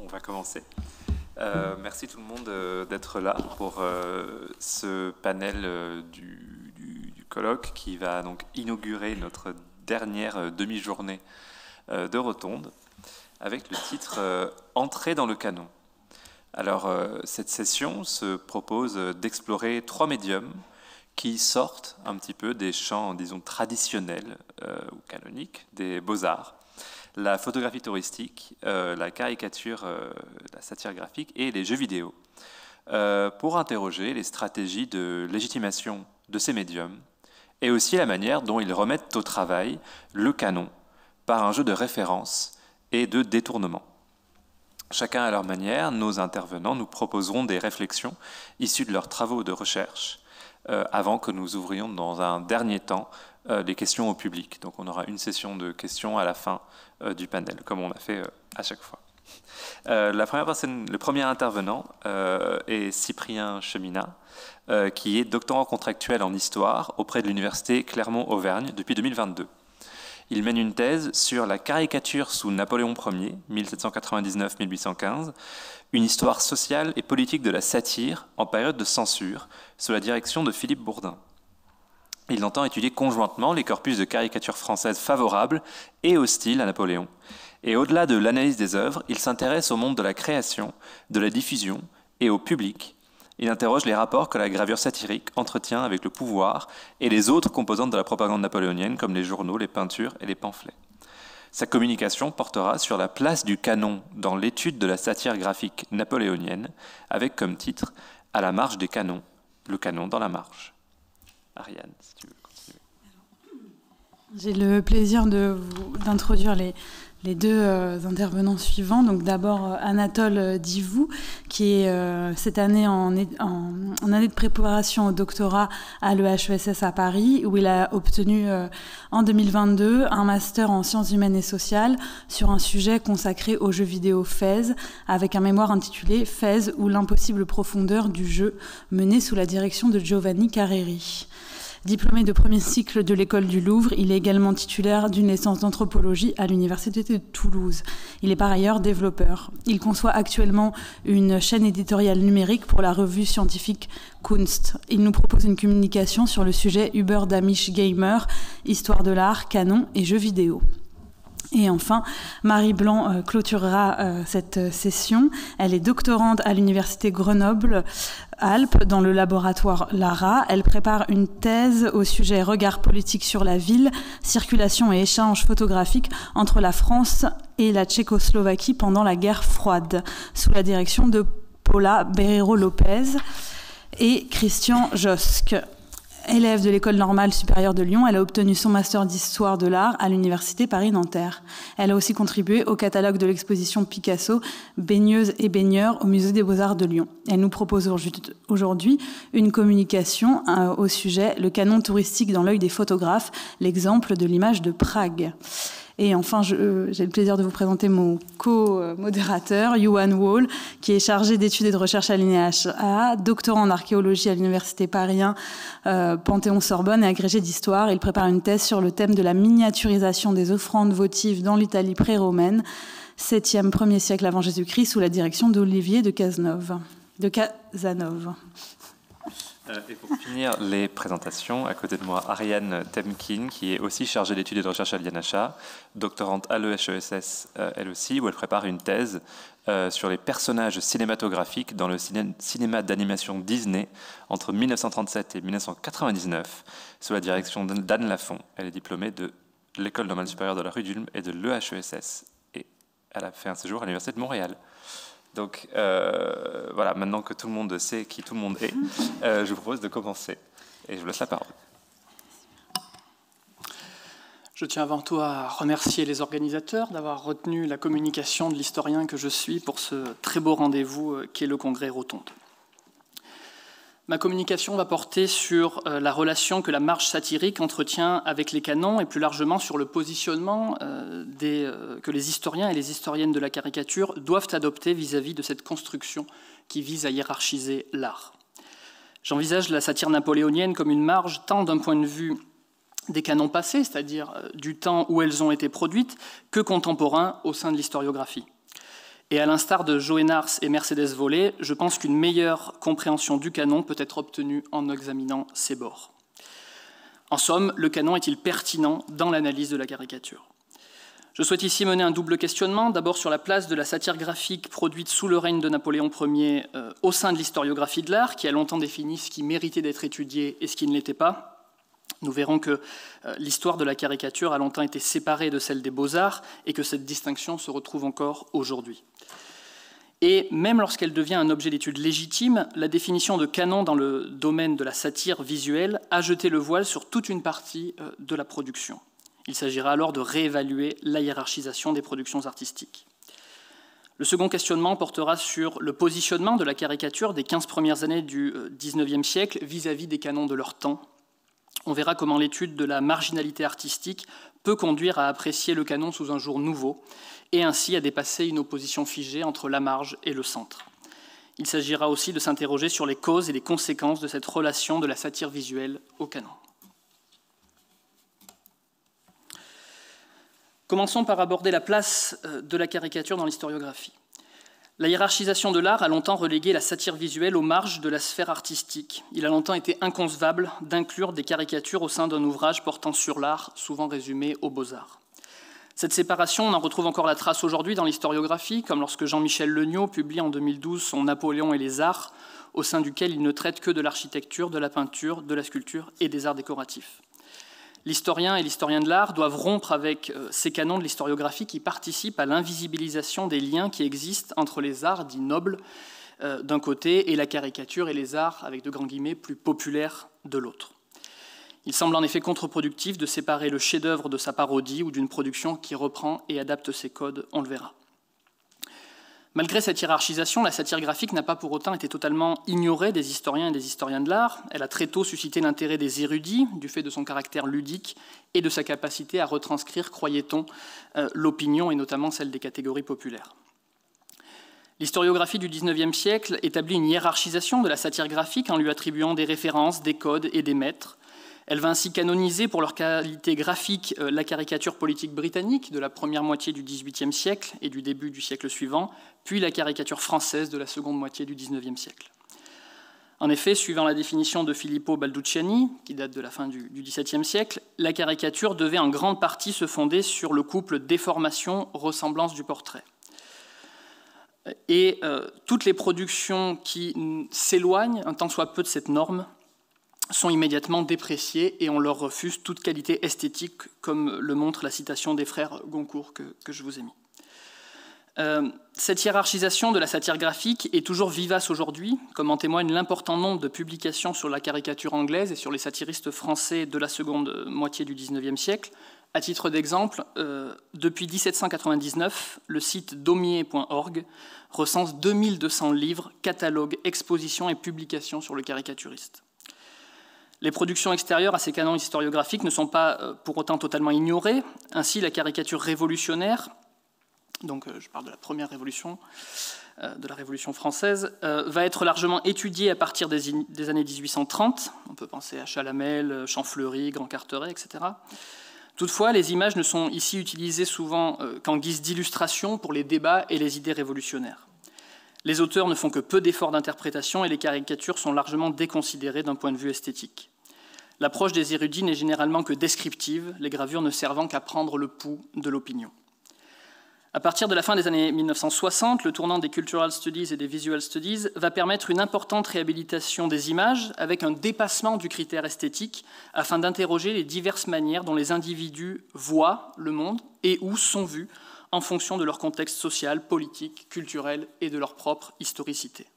va commencer. Merci tout le monde d'être là pour ce panel du colloque qui va donc inaugurer notre dernière demi-journée de Rotonde avec le titre « Entrée dans le canon ». Alors, cette session se propose d'explorer 3 médiums qui sortent un petit peu des champs, disons, traditionnels ou canoniques des beaux-arts. La photographie touristique, la caricature, la satire graphique et les jeux vidéo, pour interroger les stratégies de légitimation de ces médiums et aussi la manière dont ils remettent au travail le canon par un jeu de référence et de détournement. Chacun à leur manière, nos intervenants nous proposeront des réflexions issues de leurs travaux de recherche avant que nous ouvrions dans un dernier temps les questions au public. Donc on aura une session de questions à la fin du panel, comme on a fait à chaque fois. Le premier intervenant est Cyprien Cheminat, qui est doctorant contractuel en histoire auprès de l'université Clermont-Auvergne depuis 2022. Il mène une thèse sur la caricature sous Napoléon Ier, 1799-1815, une histoire sociale et politique de la satire en période de censure, sous la direction de Philippe Bourdin. Il entend étudier conjointement les corpus de caricature française favorables et hostiles à Napoléon. Et au-delà de l'analyse des œuvres, il s'intéresse au monde de la création, de la diffusion et au public. Il interroge les rapports que la gravure satirique entretient avec le pouvoir et les autres composantes de la propagande napoléonienne, comme les journaux, les peintures et les pamphlets. Sa communication portera sur la place du canon dans l'étude de la satire graphique napoléonienne, avec comme titre « À la marge des canons, le canon dans la marge ». Ariane, si tu veux continuer. J'ai le plaisir d'introduire les deux intervenants suivants. Donc d'abord Anatole Divou, qui est cette année en année de préparation au doctorat à l'EHESS à Paris, où il a obtenu en 2022 un master en sciences humaines et sociales sur un sujet consacré aux jeux vidéo FAISE, avec un mémoire intitulé « FAISE ou l'impossible profondeur du jeu », mené sous la direction de Giovanni Carreri. Diplômé de premier cycle de l'école du Louvre, il est également titulaire d'une licence d'anthropologie à l'université de Toulouse. Il est par ailleurs développeur. Il conçoit actuellement une chaîne éditoriale numérique pour la revue scientifique Kunst. Il nous propose une communication sur le sujet Uber d'Amish Gamer, histoire de l'art, canon et jeux vidéo. Et enfin, Marie Blanc clôturera cette session. Elle est doctorante à l'université Grenoble-Alpes dans le laboratoire Lara. Elle prépare une thèse au sujet regard politique sur la ville, circulation et échange photographique entre la France et la Tchécoslovaquie pendant la guerre froide, sous la direction de Paula Berrero-Lopez et Christian Josque. Élève de l'École normale supérieure de Lyon, elle a obtenu son master d'histoire de l'art à l'université Paris-Nanterre. Elle a aussi contribué au catalogue de l'exposition Picasso, Baigneuses et baigneurs au Musée des Beaux-Arts de Lyon. Elle nous propose aujourd'hui une communication au sujet « Le canon touristique dans l'œil des photographes », l'exemple de l'image de Prague. Et enfin, j'ai le plaisir de vous présenter mon co-modérateur, Yuan Wall, qui est chargé d'études et de recherche à l'INEHA, doctorant en archéologie à l'université Paris 1, Panthéon-Sorbonne et agrégé d'histoire. Il prépare une thèse sur le thème de la miniaturisation des offrandes votives dans l'Italie pré-romaine, 7e, 1er siècle avant Jésus-Christ, sous la direction d'Olivier de Cazenove. Et pour finir les présentations, à côté de moi, Ariane Temkin, qui est aussi chargée d'études et de recherche à l'INHA, doctorante à l'EHESS elle aussi, où elle prépare une thèse sur les personnages cinématographiques dans le cinéma d'animation Disney entre 1937 et 1999, sous la direction d'Anne Lafont. Elle est diplômée de l'École normale supérieure de la rue d'Ulm et de l'EHESS. Et elle a fait un séjour à l'Université de Montréal. Donc voilà, maintenant que tout le monde sait qui tout le monde est, je vous propose de commencer. Et je vous laisse la parole. Je tiens avant tout à remercier les organisateurs d'avoir retenu la communication de l'historien que je suis pour ce très beau rendez-vous qu'est le Congrès Rotonde. Ma communication va porter sur la relation que la marge satirique entretient avec les canons et plus largement sur le positionnement que les historiens et les historiennes de la caricature doivent adopter vis-à-vis de cette construction qui vise à hiérarchiser l'art. J'envisage la satire napoléonienne comme une marge tant d'un point de vue des canons passés, c'est-à-dire du temps où elles ont été produites, que contemporain au sein de l'historiographie. Et à l'instar de Joénars et Mercedes Volé, je pense qu'une meilleure compréhension du canon peut être obtenue en examinant ses bords. En somme, le canon est-il pertinent dans l'analyse de la caricature ? Je souhaite ici mener un double questionnement, d'abord sur la place de la satire graphique produite sous le règne de Napoléon Ier au sein de l'historiographie de l'art, qui a longtemps défini ce qui méritait d'être étudié et ce qui ne l'était pas. Nous verrons que l'histoire de la caricature a longtemps été séparée de celle des beaux-arts et que cette distinction se retrouve encore aujourd'hui. Et même lorsqu'elle devient un objet d'étude légitime, la définition de canon dans le domaine de la satire visuelle a jeté le voile sur toute une partie de la production. Il s'agira alors de réévaluer la hiérarchisation des productions artistiques. Le second questionnement portera sur le positionnement de la caricature des 15 premières années du XIXe siècle vis-à-vis des canons de leur temps. On verra comment l'étude de la marginalité artistique peut conduire à apprécier le canon sous un jour nouveau et ainsi à dépasser une opposition figée entre la marge et le centre. Il s'agira aussi de s'interroger sur les causes et les conséquences de cette relation de la satire visuelle au canon. Commençons par aborder la place de la caricature dans l'historiographie. La hiérarchisation de l'art a longtemps relégué la satire visuelle aux marges de la sphère artistique. Il a longtemps été inconcevable d'inclure des caricatures au sein d'un ouvrage portant sur l'art, souvent résumé aux beaux-arts. Cette séparation, on en retrouve encore la trace aujourd'hui dans l'historiographie, comme lorsque Jean-Michel Legnaud publie en 2012 son « Napoléon et les arts », au sein duquel il ne traite que de l'architecture, de la peinture, de la sculpture et des arts décoratifs. L'historien et l'historien de l'art doivent rompre avec ces canons de l'historiographie qui participent à l'invisibilisation des liens qui existent entre les arts dits nobles d'un côté et la caricature et les arts, avec de grands guillemets, plus populaires de l'autre. Il semble en effet contre-productif de séparer le chef-d'œuvre de sa parodie ou d'une production qui reprend et adapte ses codes, on le verra. Malgré cette hiérarchisation, la satire graphique n'a pas pour autant été totalement ignorée des historiens et des historiens de l'art. Elle a très tôt suscité l'intérêt des érudits, du fait de son caractère ludique et de sa capacité à retranscrire, croyait-on, l'opinion et notamment celle des catégories populaires. L'historiographie du XIXe siècle établit une hiérarchisation de la satire graphique en lui attribuant des références, des codes et des maîtres. Elle va ainsi canoniser pour leur qualité graphique la caricature politique britannique de la première moitié du XVIIIe siècle et du début du siècle suivant, puis la caricature française de la seconde moitié du XIXe siècle. En effet, suivant la définition de Filippo Balducciani, qui date de la fin du XVIIe siècle, la caricature devait en grande partie se fonder sur le couple déformation-ressemblance du portrait. Et toutes les productions qui s'éloignent un tant soit peu de cette norme sont immédiatement dépréciées et on leur refuse toute qualité esthétique, comme le montre la citation des frères Goncourt que je vous ai mis. Cette hiérarchisation de la satire graphique est toujours vivace aujourd'hui, comme en témoigne l'important nombre de publications sur la caricature anglaise et sur les satiristes français de la seconde moitié du XIXe siècle. À titre d'exemple, depuis 1799, le site daumier.org recense 2200 livres, catalogues, expositions et publications sur le caricaturiste. Les productions extérieures à ces canons historiographiques ne sont pas pour autant totalement ignorées. Ainsi, la caricature révolutionnaire, donc je parle de la première révolution, de la Révolution française, va être largement étudiée à partir des années 1830. On peut penser à Chalamel, Champfleury, Grand Carteret, etc. Toutefois, les images ne sont ici utilisées souvent qu'en guise d'illustration pour les débats et les idées révolutionnaires. Les auteurs ne font que peu d'efforts d'interprétation et les caricatures sont largement déconsidérées d'un point de vue esthétique. L'approche des érudits n'est généralement que descriptive, les gravures ne servant qu'à prendre le pouls de l'opinion. À partir de la fin des années 1960, le tournant des Cultural Studies et des Visual Studies va permettre une importante réhabilitation des images avec un dépassement du critère esthétique afin d'interroger les diverses manières dont les individus voient le monde et où sont vus en fonction de leur contexte social, politique, culturel et de leur propre historicité.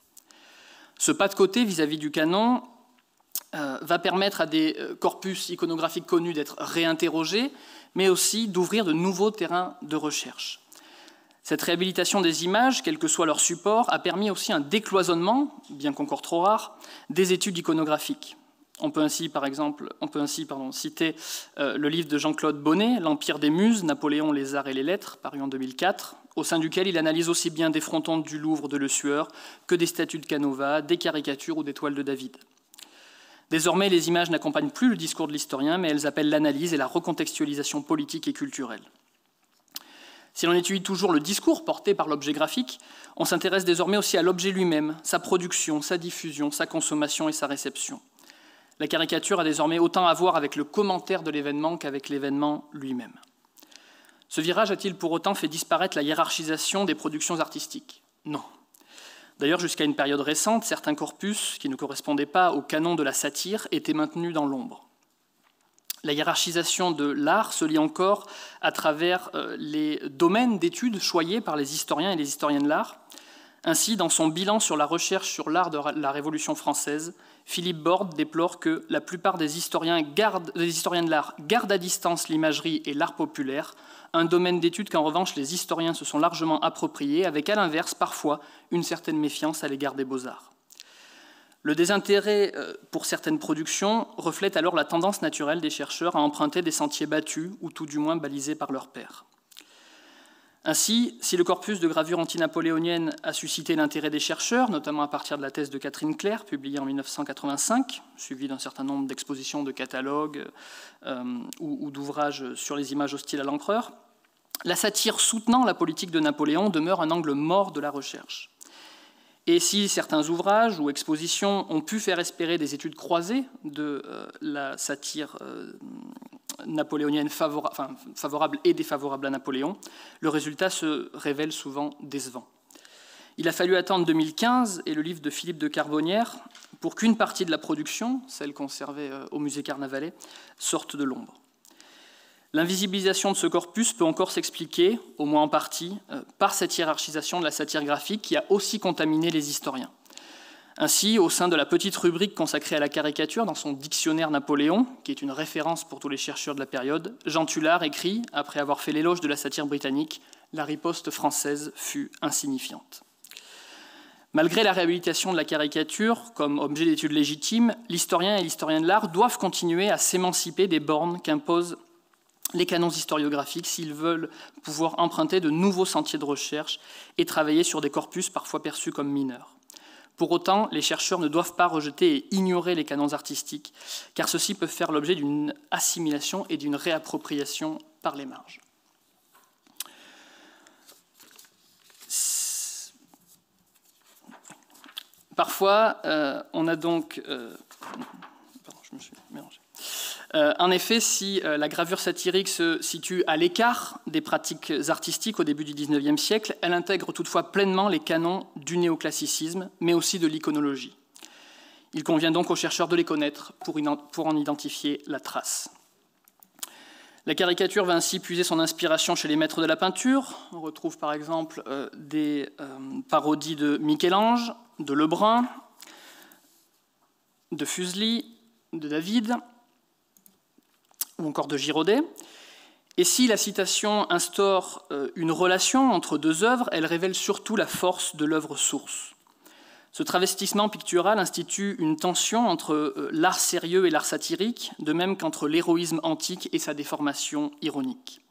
Ce pas de côté vis-à-vis du canon va permettre à des corpus iconographiques connus d'être réinterrogés, mais aussi d'ouvrir de nouveaux terrains de recherche. Cette réhabilitation des images, quel que soit leur support, a permis aussi un décloisonnement, bien qu'encore trop rare, des études iconographiques. On peut ainsi citer le livre de Jean-Claude Bonnet, L'Empire des Muses, Napoléon, les arts et les lettres, paru en 2004, au sein duquel il analyse aussi bien des frontons du Louvre de Le Sueur que des statues de Canova, des caricatures ou des toiles de David. Désormais, les images n'accompagnent plus le discours de l'historien, mais elles appellent l'analyse et la recontextualisation politique et culturelle. Si l'on étudie toujours le discours porté par l'objet graphique, on s'intéresse désormais aussi à l'objet lui-même, sa production, sa diffusion, sa consommation et sa réception. La caricature a désormais autant à voir avec le commentaire de l'événement qu'avec l'événement lui-même. Ce virage a-t-il pour autant fait disparaître la hiérarchisation des productions artistiques? Non. D'ailleurs, jusqu'à une période récente, certains corpus qui ne correspondaient pas au canon de la satire étaient maintenus dans l'ombre. La hiérarchisation de l'art se lie encore à travers les domaines d'études choyés par les historiens et les historiennes de l'art. Ainsi, dans son bilan sur la recherche sur l'art de la Révolution française, Philippe Borde déplore que la plupart des historiens de l'art gardent à distance l'imagerie et l'art populaire, un domaine d'étude qu'en revanche les historiens se sont largement appropriés, avec à l'inverse parfois une certaine méfiance à l'égard des beaux-arts. Le désintérêt pour certaines productions reflète alors la tendance naturelle des chercheurs à emprunter des sentiers battus ou tout du moins balisés par leurs pairs. Ainsi, si le corpus de gravures antinapoléoniennes a suscité l'intérêt des chercheurs, notamment à partir de la thèse de Catherine Claire, publiée en 1985, suivie d'un certain nombre d'expositions de catalogues ou d'ouvrages sur les images hostiles à l'empereur, la satire soutenant la politique de Napoléon demeure un angle mort de la recherche. Et si certains ouvrages ou expositions ont pu faire espérer des études croisées de la satire napoléonienne favorable et défavorable à Napoléon, le résultat se révèle souvent décevant. Il a fallu attendre 2015 et le livre de Philippe de Carbonnières pour qu'une partie de la production, celle conservée au musée Carnavalet, sorte de l'ombre. L'invisibilisation de ce corpus peut encore s'expliquer, au moins en partie, par cette hiérarchisation de la satire graphique qui a aussi contaminé les historiens. Ainsi, au sein de la petite rubrique consacrée à la caricature dans son dictionnaire Napoléon, qui est une référence pour tous les chercheurs de la période, Jean Tullard écrit, après avoir fait l'éloge de la satire britannique, « La riposte française fut insignifiante ». Malgré la réhabilitation de la caricature comme objet d'étude légitime, l'historien et l'historienne de l'art doivent continuer à s'émanciper des bornes qu'imposent les canons historiographiques s'ils veulent pouvoir emprunter de nouveaux sentiers de recherche et travailler sur des corpus parfois perçus comme mineurs. Pour autant, les chercheurs ne doivent pas rejeter et ignorer les canons artistiques, car ceux-ci peuvent faire l'objet d'une assimilation et d'une réappropriation par les marges. Parfois, on a donc... Pardon, je me suis mélangé. En effet, si la gravure satirique se situe à l'écart des pratiques artistiques au début du XIXe siècle, elle intègre toutefois pleinement les canons du néoclassicisme, mais aussi de l'iconologie. Il convient donc aux chercheurs de les connaître pour en identifier la trace. La caricature va ainsi puiser son inspiration chez les maîtres de la peinture. On retrouve par exemple des parodies de Michel-Ange, de Lebrun, de Fuseli, de David, ou encore de Girodet. Et si la citation instaure une relation entre deux œuvres, elle révèle surtout la force de l'œuvre source. Ce travestissement pictural institue une tension entre l'art sérieux et l'art satirique, de même qu'entre l'héroïsme antique et sa déformation ironique.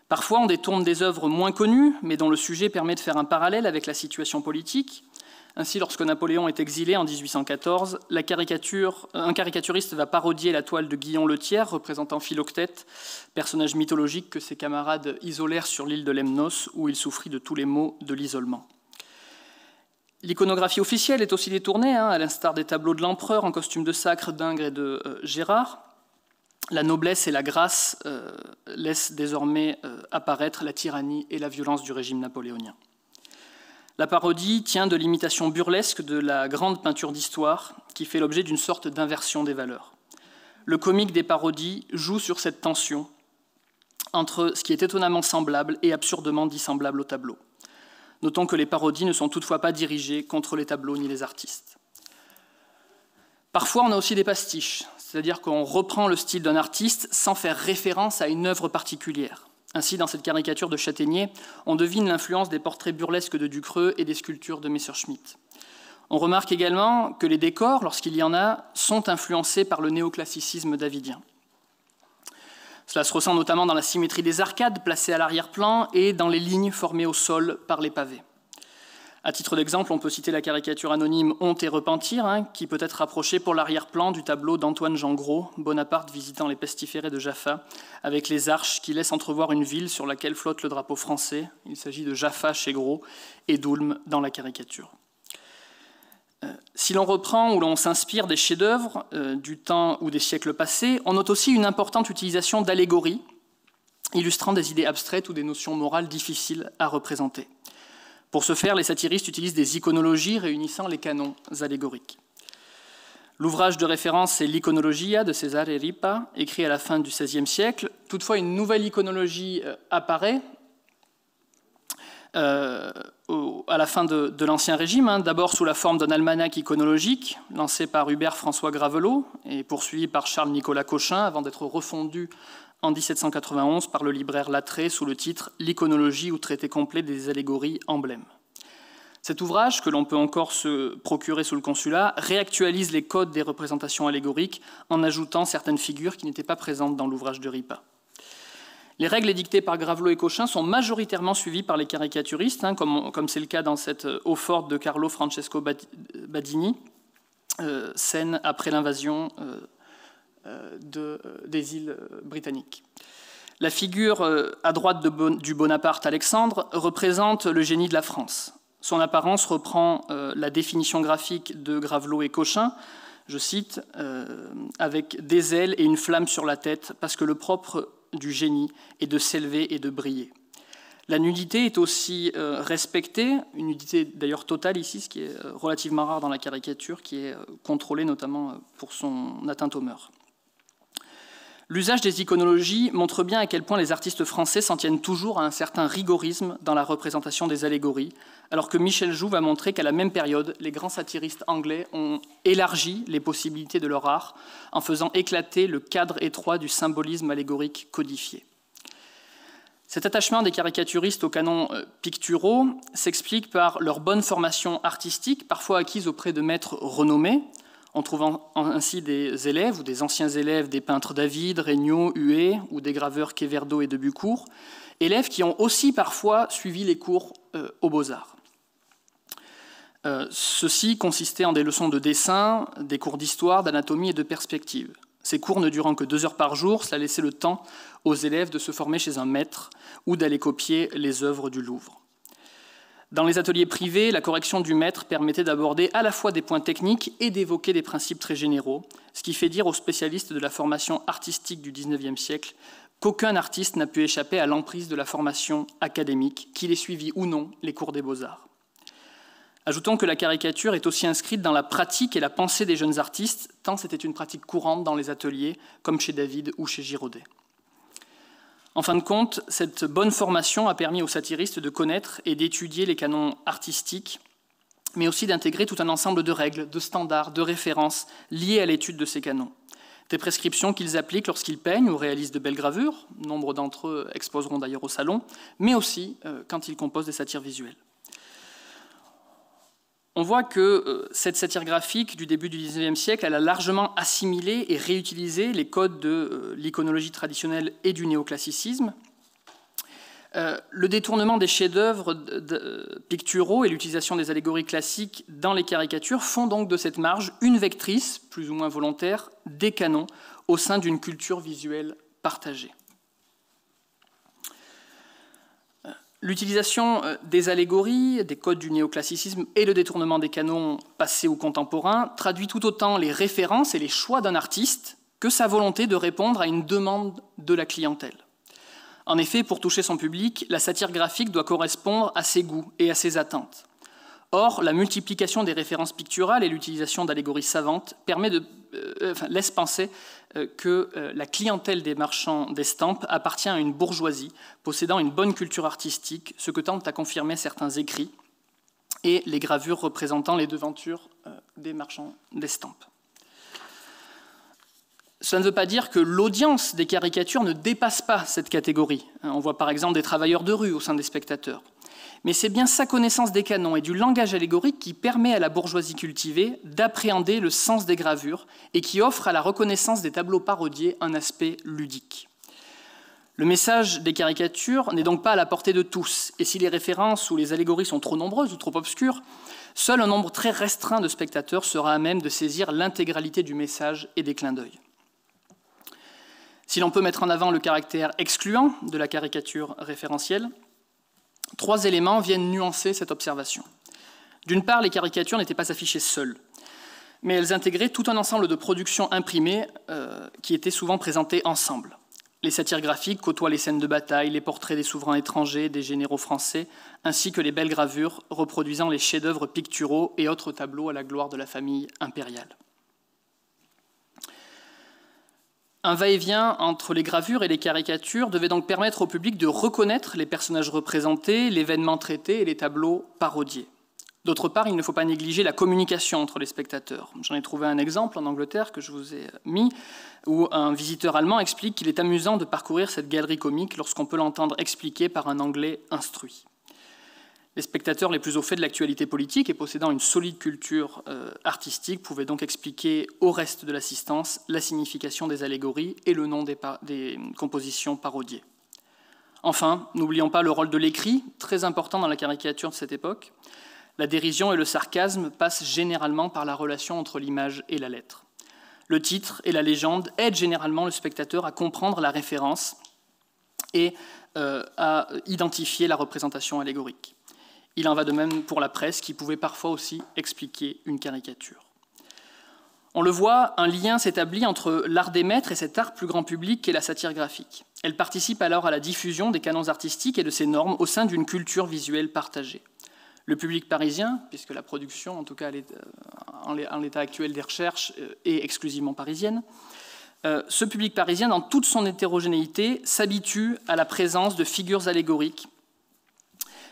Parfois, on détourne des œuvres moins connues, mais dont le sujet permet de faire un parallèle avec la situation politique. Ainsi, lorsque Napoléon est exilé en 1814, un caricaturiste va parodier la toile de Guillaume le Thiers, représentant Philoctète, personnage mythologique que ses camarades isolèrent sur l'île de Lemnos, où il souffrit de tous les maux de l'isolement. L'iconographie officielle est aussi détournée, à l'instar des tableaux de l'empereur en costume de Sacre, d'Ingres et de Gérard. La noblesse et la grâce laissent désormais apparaître la tyrannie et la violence du régime napoléonien. La parodie tient de l'imitation burlesque de la grande peinture d'histoire qui fait l'objet d'une sorte d'inversion des valeurs. Le comique des parodies joue sur cette tension entre ce qui est étonnamment semblable et absurdement dissemblable au tableau. Notons que les parodies ne sont toutefois pas dirigées contre les tableaux ni les artistes. Parfois, on a aussi des pastiches, c'est-à-dire qu'on reprend le style d'un artiste sans faire référence à une œuvre particulière. Ainsi, dans cette caricature de Châtaignier, on devine l'influence des portraits burlesques de Ducreux et des sculptures de Messerschmitt. On remarque également que les décors, lorsqu'il y en a, sont influencés par le néoclassicisme davidien. Cela se ressent notamment dans la symétrie des arcades placées à l'arrière-plan et dans les lignes formées au sol par les pavés. À titre d'exemple, on peut citer la caricature anonyme « Honte et repentir », qui peut être rapprochée pour l'arrière-plan du tableau d'Antoine Jean Gros, Bonaparte visitant les pestiférés de Jaffa, avec les arches qui laissent entrevoir une ville sur laquelle flotte le drapeau français. Il s'agit de Jaffa chez Gros et d'Ulm dans la caricature. Si l'on reprend ou l'on s'inspire des chefs-d'œuvre du temps ou des siècles passés, on note aussi une importante utilisation d'allégories, illustrant des idées abstraites ou des notions morales difficiles à représenter. Pour ce faire, les satiristes utilisent des iconologies réunissant les canons allégoriques. L'ouvrage de référence est l'Iconologia de Cesare Ripa, écrit à la fin du XVIe siècle. Toutefois, une nouvelle iconologie apparaît à la fin de l'Ancien Régime, d'abord sous la forme d'un almanach iconologique lancé par Hubert François Gravelot et poursuivi par Charles-Nicolas Cochin avant d'être refondu en 1791 par le libraire Lattré sous le titre « L'iconologie ou traité complet des allégories emblèmes ». Cet ouvrage, que l'on peut encore se procurer sous le consulat, réactualise les codes des représentations allégoriques en ajoutant certaines figures qui n'étaient pas présentes dans l'ouvrage de Ripa. Les règles édictées par Gravelot et Cochin sont majoritairement suivies par les caricaturistes, comme c'est le cas dans cette eau-forte de Carlo Francesco Badini, scène après l'invasion des îles britanniques. La figure à droite du Bonaparte Alexandre représente le génie de la France. Son apparence reprend la définition graphique de Gravelot et Cochin, je cite, avec des ailes et une flamme sur la tête, parce que le propre du génie est de s'élever et de briller. La nudité est aussi respectée, une nudité d'ailleurs totale ici, ce qui est relativement rare dans la caricature, qui est contrôlée notamment pour son atteinte aux mœurs. L'usage des iconologies montre bien à quel point les artistes français s'en tiennent toujours à un certain rigorisme dans la représentation des allégories, alors que Michel Joux va montrer qu'à la même période, les grands satiristes anglais ont élargi les possibilités de leur art en faisant éclater le cadre étroit du symbolisme allégorique codifié. Cet attachement des caricaturistes aux canons picturaux s'explique par leur bonne formation artistique, parfois acquise auprès de maîtres renommés, en trouvant ainsi des élèves ou des anciens élèves des peintres David, Regnault, Huet ou des graveurs Quéverdo et de Bucourt, élèves qui ont aussi parfois suivi les cours aux Beaux-Arts. Ceci consistait en des leçons de dessin, des cours d'histoire, d'anatomie et de perspective. Ces cours ne durant que 2 heures par jour, cela laissait le temps aux élèves de se former chez un maître ou d'aller copier les œuvres du Louvre. Dans les ateliers privés, la correction du maître permettait d'aborder à la fois des points techniques et d'évoquer des principes très généraux, ce qui fait dire aux spécialistes de la formation artistique du XIXe siècle qu'aucun artiste n'a pu échapper à l'emprise de la formation académique, qu'il ait suivi ou non les cours des beaux-arts. Ajoutons que la caricature est aussi inscrite dans la pratique et la pensée des jeunes artistes, tant c'était une pratique courante dans les ateliers, comme chez David ou chez Girodet. En fin de compte, cette bonne formation a permis aux satiristes de connaître et d'étudier les canons artistiques, mais aussi d'intégrer tout un ensemble de règles, de standards, de références liées à l'étude de ces canons. Des prescriptions qu'ils appliquent lorsqu'ils peignent ou réalisent de belles gravures, nombre d'entre eux exposeront d'ailleurs au salon, mais aussi quand ils composent des satires visuelles. On voit que cette satire graphique du début du XIXe siècle, elle a largement assimilé et réutilisé les codes de l'iconologie traditionnelle et du néoclassicisme. Le détournement des chefs-d'œuvre picturaux et l'utilisation des allégories classiques dans les caricatures font donc de cette marge une vectrice, plus ou moins volontaire, des canons au sein d'une culture visuelle partagée. L'utilisation des allégories, des codes du néoclassicisme et le détournement des canons passés ou contemporains traduit tout autant les références et les choix d'un artiste que sa volonté de répondre à une demande de la clientèle. En effet, pour toucher son public, la satire graphique doit correspondre à ses goûts et à ses attentes. Or, la multiplication des références picturales et l'utilisation d'allégories savantes laisse penser que la clientèle des marchands d'estampes appartient à une bourgeoisie possédant une bonne culture artistique, ce que tentent à confirmer certains écrits et les gravures représentant les devantures des marchands d'estampes. Cela ne veut pas dire que l'audience des caricatures ne dépasse pas cette catégorie. On voit par exemple des travailleurs de rue au sein des spectateurs. Mais c'est bien sa connaissance des canons et du langage allégorique qui permet à la bourgeoisie cultivée d'appréhender le sens des gravures et qui offre à la reconnaissance des tableaux parodiés un aspect ludique. Le message des caricatures n'est donc pas à la portée de tous, et si les références ou les allégories sont trop nombreuses ou trop obscures, seul un nombre très restreint de spectateurs sera à même de saisir l'intégralité du message et des clins d'œil. Si l'on peut mettre en avant le caractère excluant de la caricature référentielle, 3 éléments viennent nuancer cette observation. D'une part, les caricatures n'étaient pas affichées seules, mais elles intégraient tout un ensemble de productions imprimées qui étaient souvent présentées ensemble. Les satires graphiques côtoient les scènes de bataille, les portraits des souverains étrangers, des généraux français, ainsi que les belles gravures reproduisant les chefs-d'œuvre picturaux et autres tableaux à la gloire de la famille impériale. Un va-et-vient entre les gravures et les caricatures devait donc permettre au public de reconnaître les personnages représentés, l'événement traité et les tableaux parodiés. D'autre part, il ne faut pas négliger la communication entre les spectateurs. J'en ai trouvé un exemple en Angleterre que je vous ai mis, où un visiteur allemand explique qu'il est amusant de parcourir cette galerie comique lorsqu'on peut l'entendre expliquer par un anglais instruit. Les spectateurs les plus au fait de l'actualité politique et possédant une solide culture artistique pouvaient donc expliquer au reste de l'assistance la signification des allégories et le nom des compositions parodiées. Enfin, n'oublions pas le rôle de l'écrit, très important dans la caricature de cette époque. La dérision et le sarcasme passent généralement par la relation entre l'image et la lettre. Le titre et la légende aident généralement le spectateur à comprendre la référence et à identifier la représentation allégorique. Il en va de même pour la presse, qui pouvait parfois aussi expliquer une caricature. On le voit, un lien s'établit entre l'art des maîtres et cet art plus grand public qu'est la satire graphique. Elle participe alors à la diffusion des canons artistiques et de ces normes au sein d'une culture visuelle partagée. Le public parisien, puisque la production, en tout cas en l'état actuel des recherches, est exclusivement parisienne, ce public parisien, dans toute son hétérogénéité, s'habitue à la présence de figures allégoriques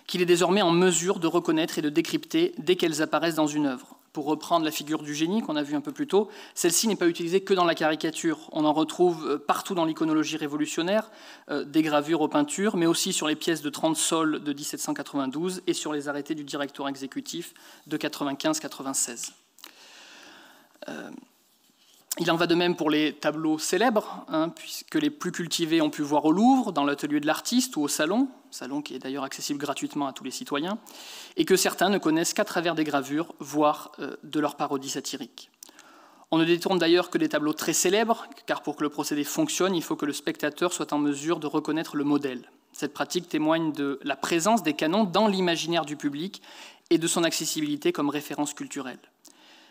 qu'il est désormais en mesure de reconnaître et de décrypter dès qu'elles apparaissent dans une œuvre. Pour reprendre la figure du génie qu'on a vue un peu plus tôt, celle-ci n'est pas utilisée que dans la caricature. On en retrouve partout dans l'iconologie révolutionnaire, des gravures aux peintures, mais aussi sur les pièces de 30 sols de 1792 et sur les arrêtés du directoire exécutif de 95-96. Il en va de même pour les tableaux célèbres, puisque les plus cultivés ont pu voir au Louvre, dans l'atelier de l'artiste ou au salon qui est d'ailleurs accessible gratuitement à tous les citoyens, et que certains ne connaissent qu'à travers des gravures, voire de leurs parodies satiriques. On ne détourne d'ailleurs que des tableaux très célèbres, car pour que le procédé fonctionne, il faut que le spectateur soit en mesure de reconnaître le modèle. Cette pratique témoigne de la présence des canons dans l'imaginaire du public et de son accessibilité comme référence culturelle.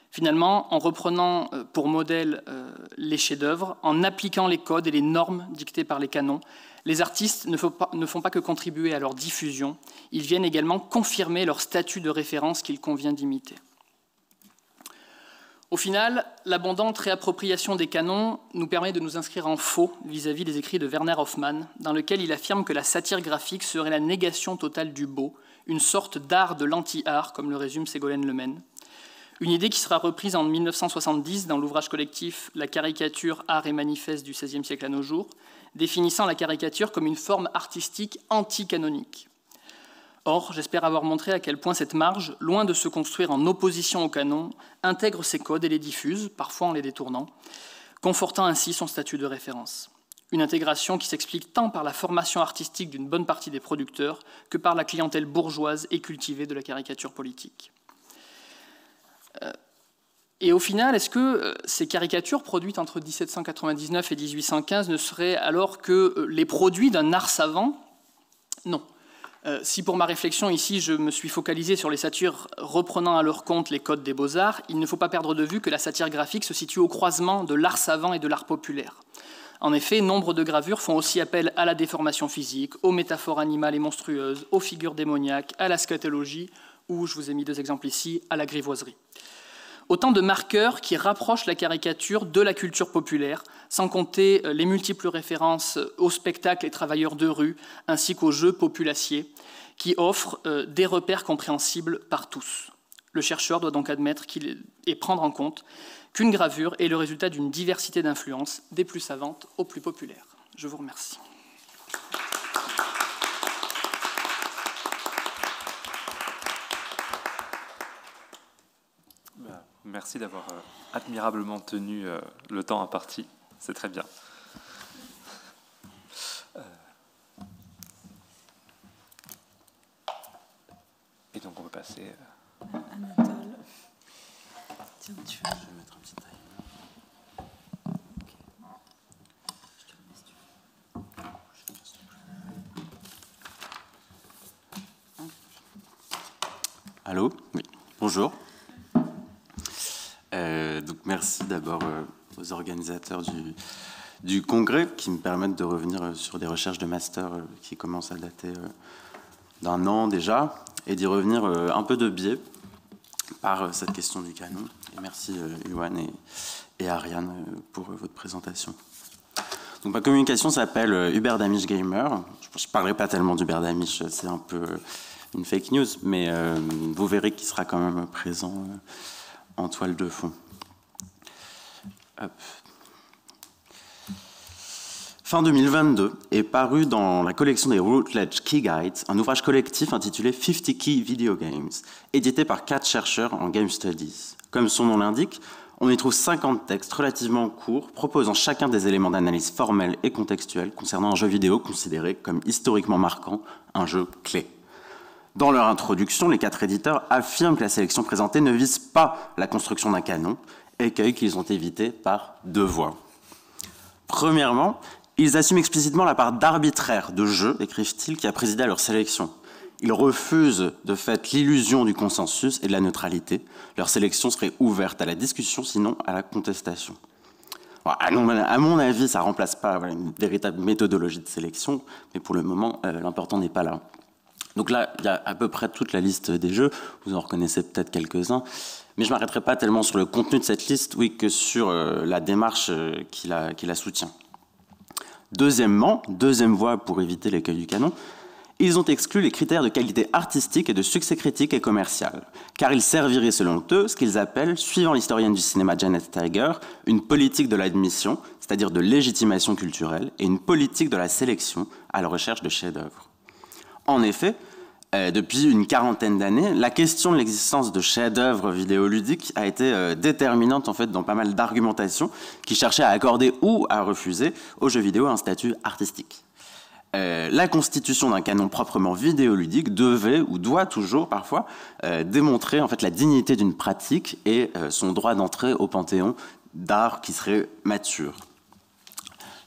Finalement, en reprenant pour modèle les chefs-d'œuvre, en appliquant les codes et les normes dictées par les canons, les artistes ne font pas que contribuer à leur diffusion, ils viennent également confirmer leur statut de référence qu'il convient d'imiter. Au final, l'abondante réappropriation des canons nous permet de nous inscrire en faux vis-à-vis des écrits de Werner Hoffmann, dans lequel il affirme que la satire graphique serait la négation totale du beau, une sorte d'art de l'anti-art, comme le résume Ségolène Lemaine. Une idée qui sera reprise en 1970 dans l'ouvrage collectif « La caricature, art et manifeste du XVIe siècle à nos jours », définissant la caricature comme une forme artistique anti-canonique. Or, j'espère avoir montré à quel point cette marge, loin de se construire en opposition au canon, intègre ces codes et les diffuse, parfois en les détournant, confortant ainsi son statut de référence. Une intégration qui s'explique tant par la formation artistique d'une bonne partie des producteurs que par la clientèle bourgeoise et cultivée de la caricature politique. Et au final, est-ce que ces caricatures produites entre 1799 et 1815 ne seraient alors que les produits d'un art savant? Non. Si pour ma réflexion ici, je me suis focalisé sur les satires reprenant à leur compte les codes des beaux-arts, il ne faut pas perdre de vue que la satire graphique se situe au croisement de l'art savant et de l'art populaire. En effet, nombre de gravures font aussi appel à la déformation physique, aux métaphores animales et monstrueuses, aux figures démoniaques, à la scatologie, ou, je vous ai mis 2 exemples ici, à la grivoiserie. Autant de marqueurs qui rapprochent la caricature de la culture populaire, sans compter les multiples références aux spectacles et travailleurs de rue, ainsi qu'aux jeux populaciers, qui offrent des repères compréhensibles par tous. Le chercheur doit donc admettre et prendre en compte qu'une gravure est le résultat d'une diversité d'influences, des plus savantes aux plus populaires. Je vous remercie. Merci d'avoir admirablement tenu le temps imparti. C'est très bien. Et donc on va passer... Anatole. Tiens, tu veux... Je vais mettre un petit timer. Allô? Oui. Bonjour. Donc merci d'abord aux organisateurs du congrès qui me permettent de revenir sur des recherches de master qui commencent à dater d'un an déjà et d'y revenir un peu de biais par cette question du canon. Et merci Yoann et Ariane pour votre présentation. Donc ma communication s'appelle Hubert Damisch Gamer. Je ne parlerai pas tellement d'Hubert Damisch, c'est un peu une fake news, mais vous verrez qu'il sera quand même présent en toile de fond. Hop. Fin 2022 est paru dans la collection des Routledge Key Guides un ouvrage collectif intitulé 50 Key Video Games, édité par 4 chercheurs en Game Studies. Comme son nom l'indique, on y trouve 50 textes relativement courts, proposant chacun des éléments d'analyse formelle et contextuelle concernant un jeu vidéo considéré comme historiquement marquant, un jeu clé. Dans leur introduction, les 4 éditeurs affirment que la sélection présentée ne vise pas la construction d'un canon, écueil qu'ils ont évité par 2 voies. Premièrement, ils assument explicitement la part d'arbitraire de jeu, écrivent-ils, qui a présidé à leur sélection. Ils refusent de fait l'illusion du consensus et de la neutralité. Leur sélection serait ouverte à la discussion, sinon à la contestation. Bon, à mon avis, ça ne remplace pas une véritable méthodologie de sélection, mais pour le moment, l'important n'est pas là. Donc là, il y a à peu près toute la liste des jeux, vous en reconnaissez peut-être quelques-uns, mais je ne m'arrêterai pas tellement sur le contenu de cette liste, que sur la démarche qui la soutient. Deuxièmement, deuxième voie pour éviter l'écueil du canon, ils ont exclu les critères de qualité artistique et de succès critique et commercial, car ils serviraient selon eux ce qu'ils appellent, suivant l'historienne du cinéma Janet Tiger, une politique de l'admission, c'est-à-dire de légitimation culturelle, et une politique de la sélection à la recherche de chefs-d'œuvre. En effet, depuis une quarantaine d'années, la question de l'existence de chefs-d'œuvre vidéoludiques a été déterminante en fait, dans pas mal d'argumentations qui cherchaient à accorder ou à refuser aux jeux vidéo un statut artistique. La constitution d'un canon proprement vidéoludique devait ou doit toujours parfois démontrer en fait, la dignité d'une pratique et son droit d'entrée au panthéon d'art qui serait mature.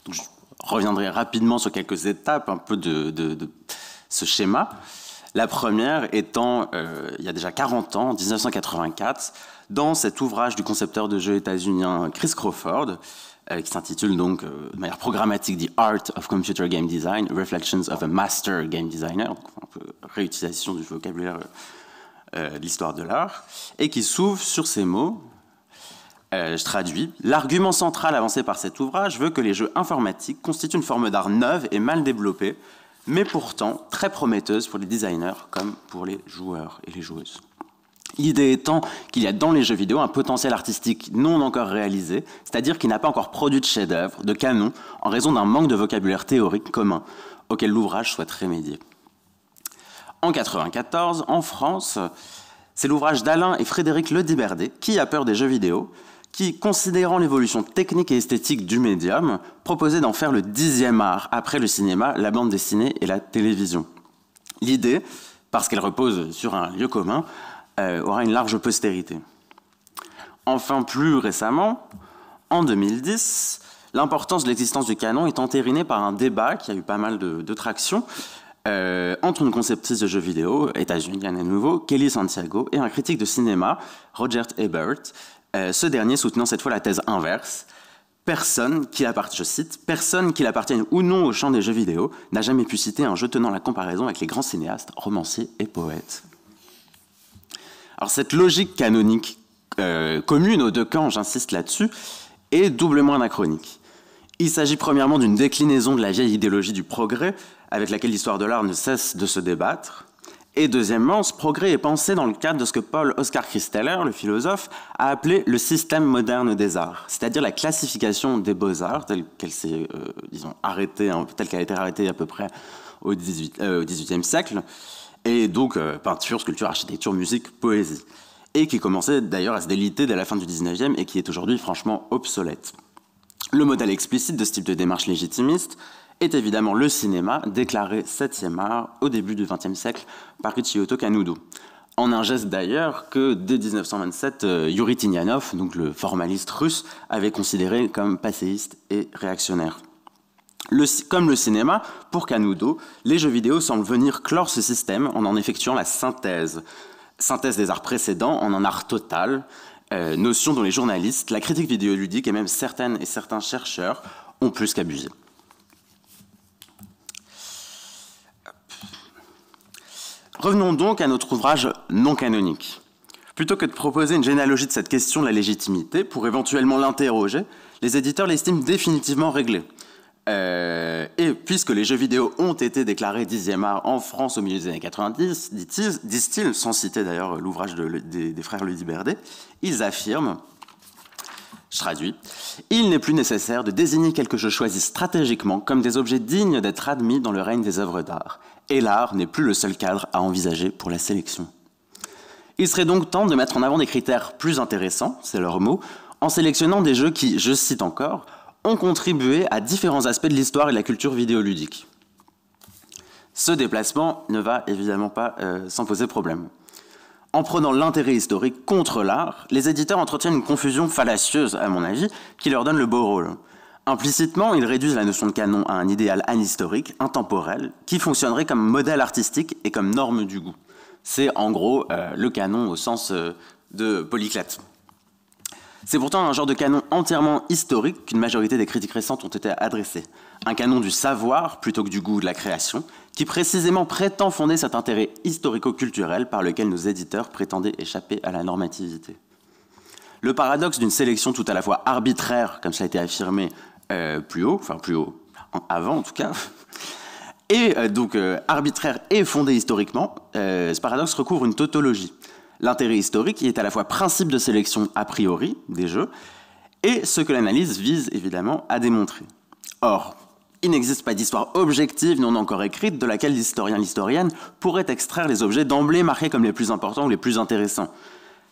Donc, je reviendrai rapidement sur quelques étapes un peu de ce schéma. La première étant, il y a déjà 40 ans, en 1984, dans cet ouvrage du concepteur de jeux états-unien Chris Crawford, qui s'intitule donc de manière programmatique The Art of Computer Game Design, Reflections of a Master Game Designer, donc un peu réutilisation du vocabulaire de l'histoire de l'art, et qui s'ouvre sur ces mots. Je traduis. L'argument central avancé par cet ouvrage veut que les jeux informatiques constituent une forme d'art neuve et mal développée, mais pourtant très prometteuse pour les designers comme pour les joueurs et les joueuses. L'idée étant qu'il y a dans les jeux vidéo un potentiel artistique non encore réalisé, c'est-à-dire qui n'a pas encore produit de chef-d'œuvre, de canon, en raison d'un manque de vocabulaire théorique commun auquel l'ouvrage souhaite remédier. En 1994, en France, c'est l'ouvrage d'Alain et Frédéric Lediberdé, Qui a peur des jeux vidéo, qui, considérant l'évolution technique et esthétique du médium, proposait d'en faire le 10e art, après le cinéma, la bande dessinée et la télévision. L'idée, parce qu'elle repose sur un lieu commun, aura une large postérité. Enfin, plus récemment, en 2010, l'importance de l'existence du canon est entérinée par un débat qui a eu pas mal de traction entre une conceptrice de jeux vidéo, états-unienne à nouveau, Kelly Santiago, et un critique de cinéma, Roger Ebert, ce dernier soutenant cette fois la thèse inverse. Personne qui appartienne ou non au champ des jeux vidéo n'a jamais pu citer un jeu tenant la comparaison avec les grands cinéastes, romanciers et poètes. Alors cette logique canonique commune aux deux camps, j'insiste là-dessus, est doublement anachronique. Il s'agit premièrement d'une déclinaison de la vieille idéologie du progrès, avec laquelle l'histoire de l'art ne cesse de se débattre. Et deuxièmement, ce progrès est pensé dans le cadre de ce que Paul Oskar Christeller, le philosophe, a appelé le système moderne des arts, c'est-à-dire la classification des beaux-arts telle qu'elle s'est, telle qu'elle a été arrêtée à peu près au XVIIIe siècle, et donc peinture, sculpture, architecture, musique, poésie, et qui commençait d'ailleurs à se déliter dès la fin du XIXe et qui est aujourd'hui franchement obsolète. Le modèle explicite de ce type de démarche légitimiste est évidemment le cinéma, déclaré 7e art au début du XXe siècle par Ichimoto Kanudo. En un geste d'ailleurs que dès 1927, Yuri Tinyanov, donc le formaliste russe, avait considéré comme passéiste et réactionnaire. Comme le cinéma, pour Kanudo, les jeux vidéo semblent venir clore ce système en effectuant la synthèse des arts précédents en un art total, notion dont les journalistes, la critique vidéoludique et même certaines et certains chercheurs ont plus qu'abusé. Revenons donc à notre ouvrage non canonique. Plutôt que de proposer une généalogie de cette question de la légitimité, pour éventuellement l'interroger, les éditeurs l'estiment définitivement réglée. Et puisque les jeux vidéo ont été déclarés 10e art en France au milieu des années 90, disent-ils, sans citer d'ailleurs l'ouvrage des frères Ludiberdé, ils affirment, je traduis, « Il n'est plus nécessaire de désigner quelque chose choisi stratégiquement comme des objets dignes d'être admis dans le règne des œuvres d'art. Et l'art n'est plus le seul cadre à envisager pour la sélection. » Il serait donc temps de mettre en avant des critères plus intéressants, c'est leur mot, en sélectionnant des jeux qui, je cite encore, ont contribué à différents aspects de l'histoire et de la culture vidéoludique. Ce déplacement ne va évidemment pas sans poser problème. En prenant l'intérêt historique contre l'art, les éditeurs entretiennent une confusion fallacieuse, à mon avis, qui leur donne le beau rôle. Implicitement, ils réduisent la notion de canon à un idéal anhistorique, intemporel, qui fonctionnerait comme modèle artistique et comme norme du goût. C'est en gros le canon au sens de Polyclète. C'est pourtant un genre de canon entièrement historique qu'une majorité des critiques récentes ont été adressées. Un canon du savoir plutôt que du goût de la création, qui précisément prétend fonder cet intérêt historico-culturel par lequel nos éditeurs prétendaient échapper à la normativité. Le paradoxe d'une sélection tout à la fois arbitraire, comme ça a été affirmé plus haut, avant en tout cas, et donc arbitraire et fondée historiquement, ce paradoxe recouvre une tautologie. L'intérêt historique est à la fois principe de sélection a priori des jeux et ce que l'analyse vise évidemment à démontrer. Or, il n'existe pas d'histoire objective non encore écrite de laquelle l'historien, l'historienne pourrait extraire les objets d'emblée marqués comme les plus importants ou les plus intéressants,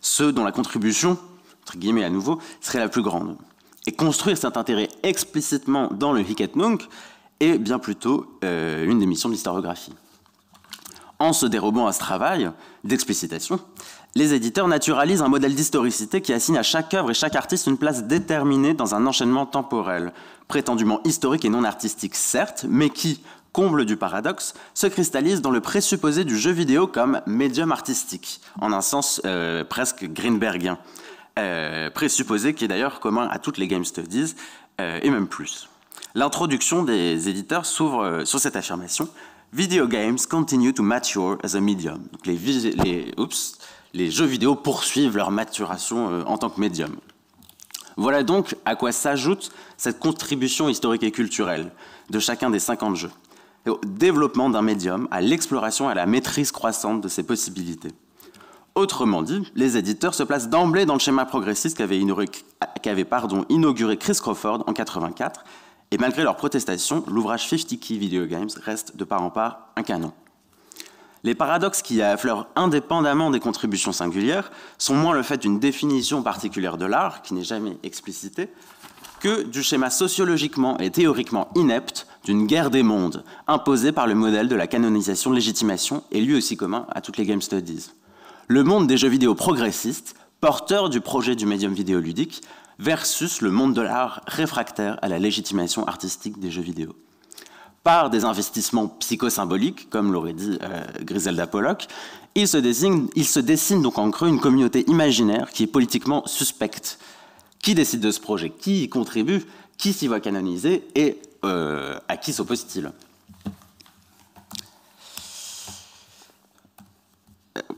ceux dont la contribution, entre guillemets à nouveau, serait la plus grande. Et construire cet intérêt explicitement dans le Hic et Nunc est bien plutôt une des missions de l'historiographie. En se dérobant à ce travail d'explicitation, les éditeurs naturalisent un modèle d'historicité qui assigne à chaque œuvre et chaque artiste une place déterminée dans un enchaînement temporel, prétendument historique et non artistique certes, mais qui, comble du paradoxe, se cristallise dans le présupposé du jeu vidéo comme médium artistique, en un sens presque greenbergien, présupposé qui est d'ailleurs commun à toutes les game studies, et même plus. L'introduction des éditeurs s'ouvre sur cette affirmation. Video games continue to mature as a medium. Donc les jeux vidéo poursuivent leur maturation en tant que médium. Voilà donc à quoi s'ajoute cette contribution historique et culturelle de chacun des 50 jeux, et au développement d'un médium, à l'exploration et à la maîtrise croissante de ses possibilités. Autrement dit, les éditeurs se placent d'emblée dans le schéma progressiste qu'avait inauguré Chris Crawford en 1984, et malgré leur protestation, l'ouvrage 50 Key Video Games reste de part en part un canon. Les paradoxes qui y affleurent indépendamment des contributions singulières sont moins le fait d'une définition particulière de l'art, qui n'est jamais explicitée, que du schéma sociologiquement et théoriquement inepte d'une guerre des mondes, imposée par le modèle de la canonisation-légitimation et lui aussi commun à toutes les game studies. Le monde des jeux vidéo progressistes, porteur du projet du médium vidéoludique, versus le monde de l'art réfractaire à la légitimation artistique des jeux vidéo. Par des investissements psychosymboliques, comme l'aurait dit Griselda Pollock, il se dessine donc en creux une communauté imaginaire qui est politiquement suspecte. Qui décide de ce projet? Qui y contribue? Qui s'y voit canoniser? Et à qui s'oppose-t-il?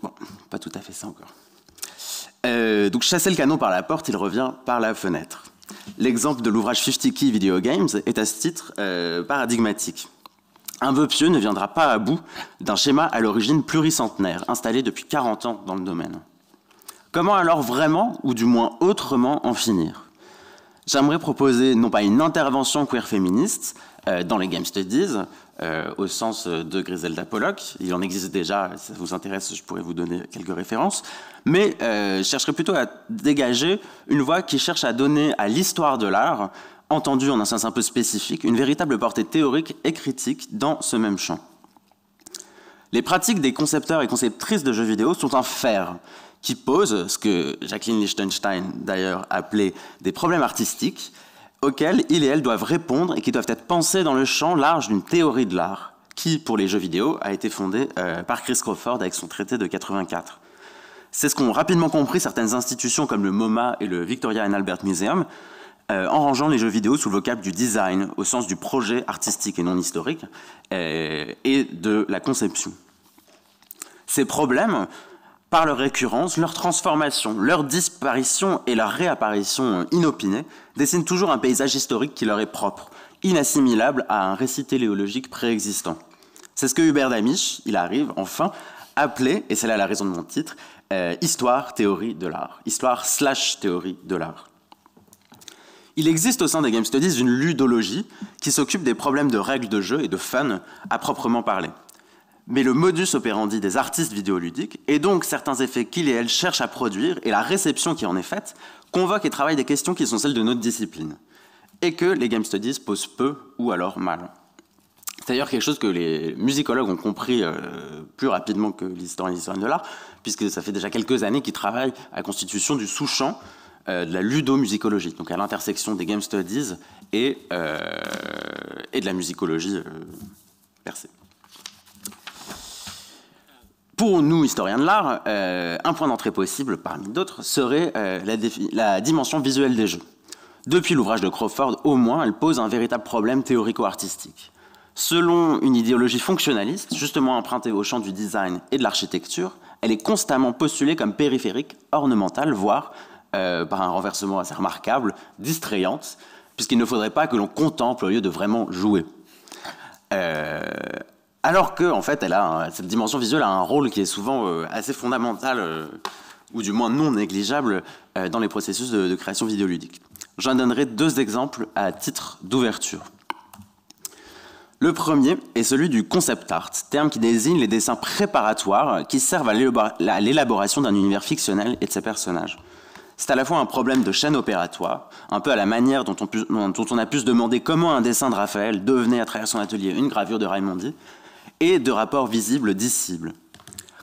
Bon, pas tout à fait ça encore. Donc chasser le canon par la porte, il revient par la fenêtre. L'exemple de l'ouvrage 50 Key Video Games est à ce titre paradigmatique. Un vœu pieux ne viendra pas à bout d'un schéma à l'origine pluricentenaire, installé depuis 40 ans dans le domaine. Comment alors vraiment, ou du moins autrement, en finir? J'aimerais proposer non pas une intervention queer féministe dans les game studies, au sens de Griselda Pollock, il en existe déjà, si ça vous intéresse, je pourrais vous donner quelques références, mais je chercherais plutôt à dégager une voie qui cherche à donner à l'histoire de l'art entendu en un sens un peu spécifique, une véritable portée théorique et critique dans ce même champ. Les pratiques des concepteurs et conceptrices de jeux vidéo sont un fer qui pose ce que Jacqueline Lichtenstein d'ailleurs appelait des problèmes artistiques auxquels il et elle doivent répondre et qui doivent être pensés dans le champ large d'une théorie de l'art qui, pour les jeux vidéo, a été fondée par Chris Crawford avec son traité de 84. C'est ce qu'ont rapidement compris certaines institutions comme le MoMA et le Victoria and Albert Museum, en rangeant les jeux vidéo sous le vocable du design, au sens du projet artistique et non historique, et de la conception. Ces problèmes, par leur récurrence, leur transformation, leur disparition et leur réapparition inopinée, dessinent toujours un paysage historique qui leur est propre, inassimilable à un récit téléologique préexistant. C'est ce que Hubert Damisch, il arrive enfin, appelait, et c'est là la raison de mon titre, histoire, théorie de l'art. Histoire / théorie de l'art. Il existe au sein des Game Studies une ludologie qui s'occupe des problèmes de règles de jeu et de fun à proprement parler. Mais le modus operandi des artistes vidéoludiques, et donc certains effets qu'ils et elles cherchent à produire, et la réception qui en est faite, convoquent et travaillent des questions qui sont celles de notre discipline, et que les Game Studies posent peu ou alors mal. C'est d'ailleurs quelque chose que les musicologues ont compris plus rapidement que les historiens et les historiennes de l'art, puisque ça fait déjà quelques années qu'ils travaillent à la constitution du sous-champ de la ludomusicologie, donc à l'intersection des Game Studies et de la musicologie percée. Pour nous, historiens de l'art, un point d'entrée possible, parmi d'autres, serait la dimension visuelle des jeux. Depuis l'ouvrage de Crawford, au moins, elle pose un véritable problème théorico-artistique. Selon une idéologie fonctionnaliste, justement empruntée au champ du design et de l'architecture, elle est constamment postulée comme périphérique, ornementale, voire, par un renversement assez remarquable, distrayante, puisqu'il ne faudrait pas que l'on contemple au lieu de vraiment jouer. Alors que, en fait, cette dimension visuelle a un rôle qui est souvent assez fondamental, ou du moins non négligeable, dans les processus de création vidéoludique. J'en donnerai 2 exemples à titre d'ouverture. Le premier est celui du concept art, terme qui désigne les dessins préparatoires qui servent à l'élaboration d'un univers fictionnel et de ses personnages. C'est à la fois un problème de chaîne opératoire, un peu à la manière dont on a pu se demander comment un dessin de Raphaël devenait à travers son atelier une gravure de Raimondi, et de rapports visibles-discibles.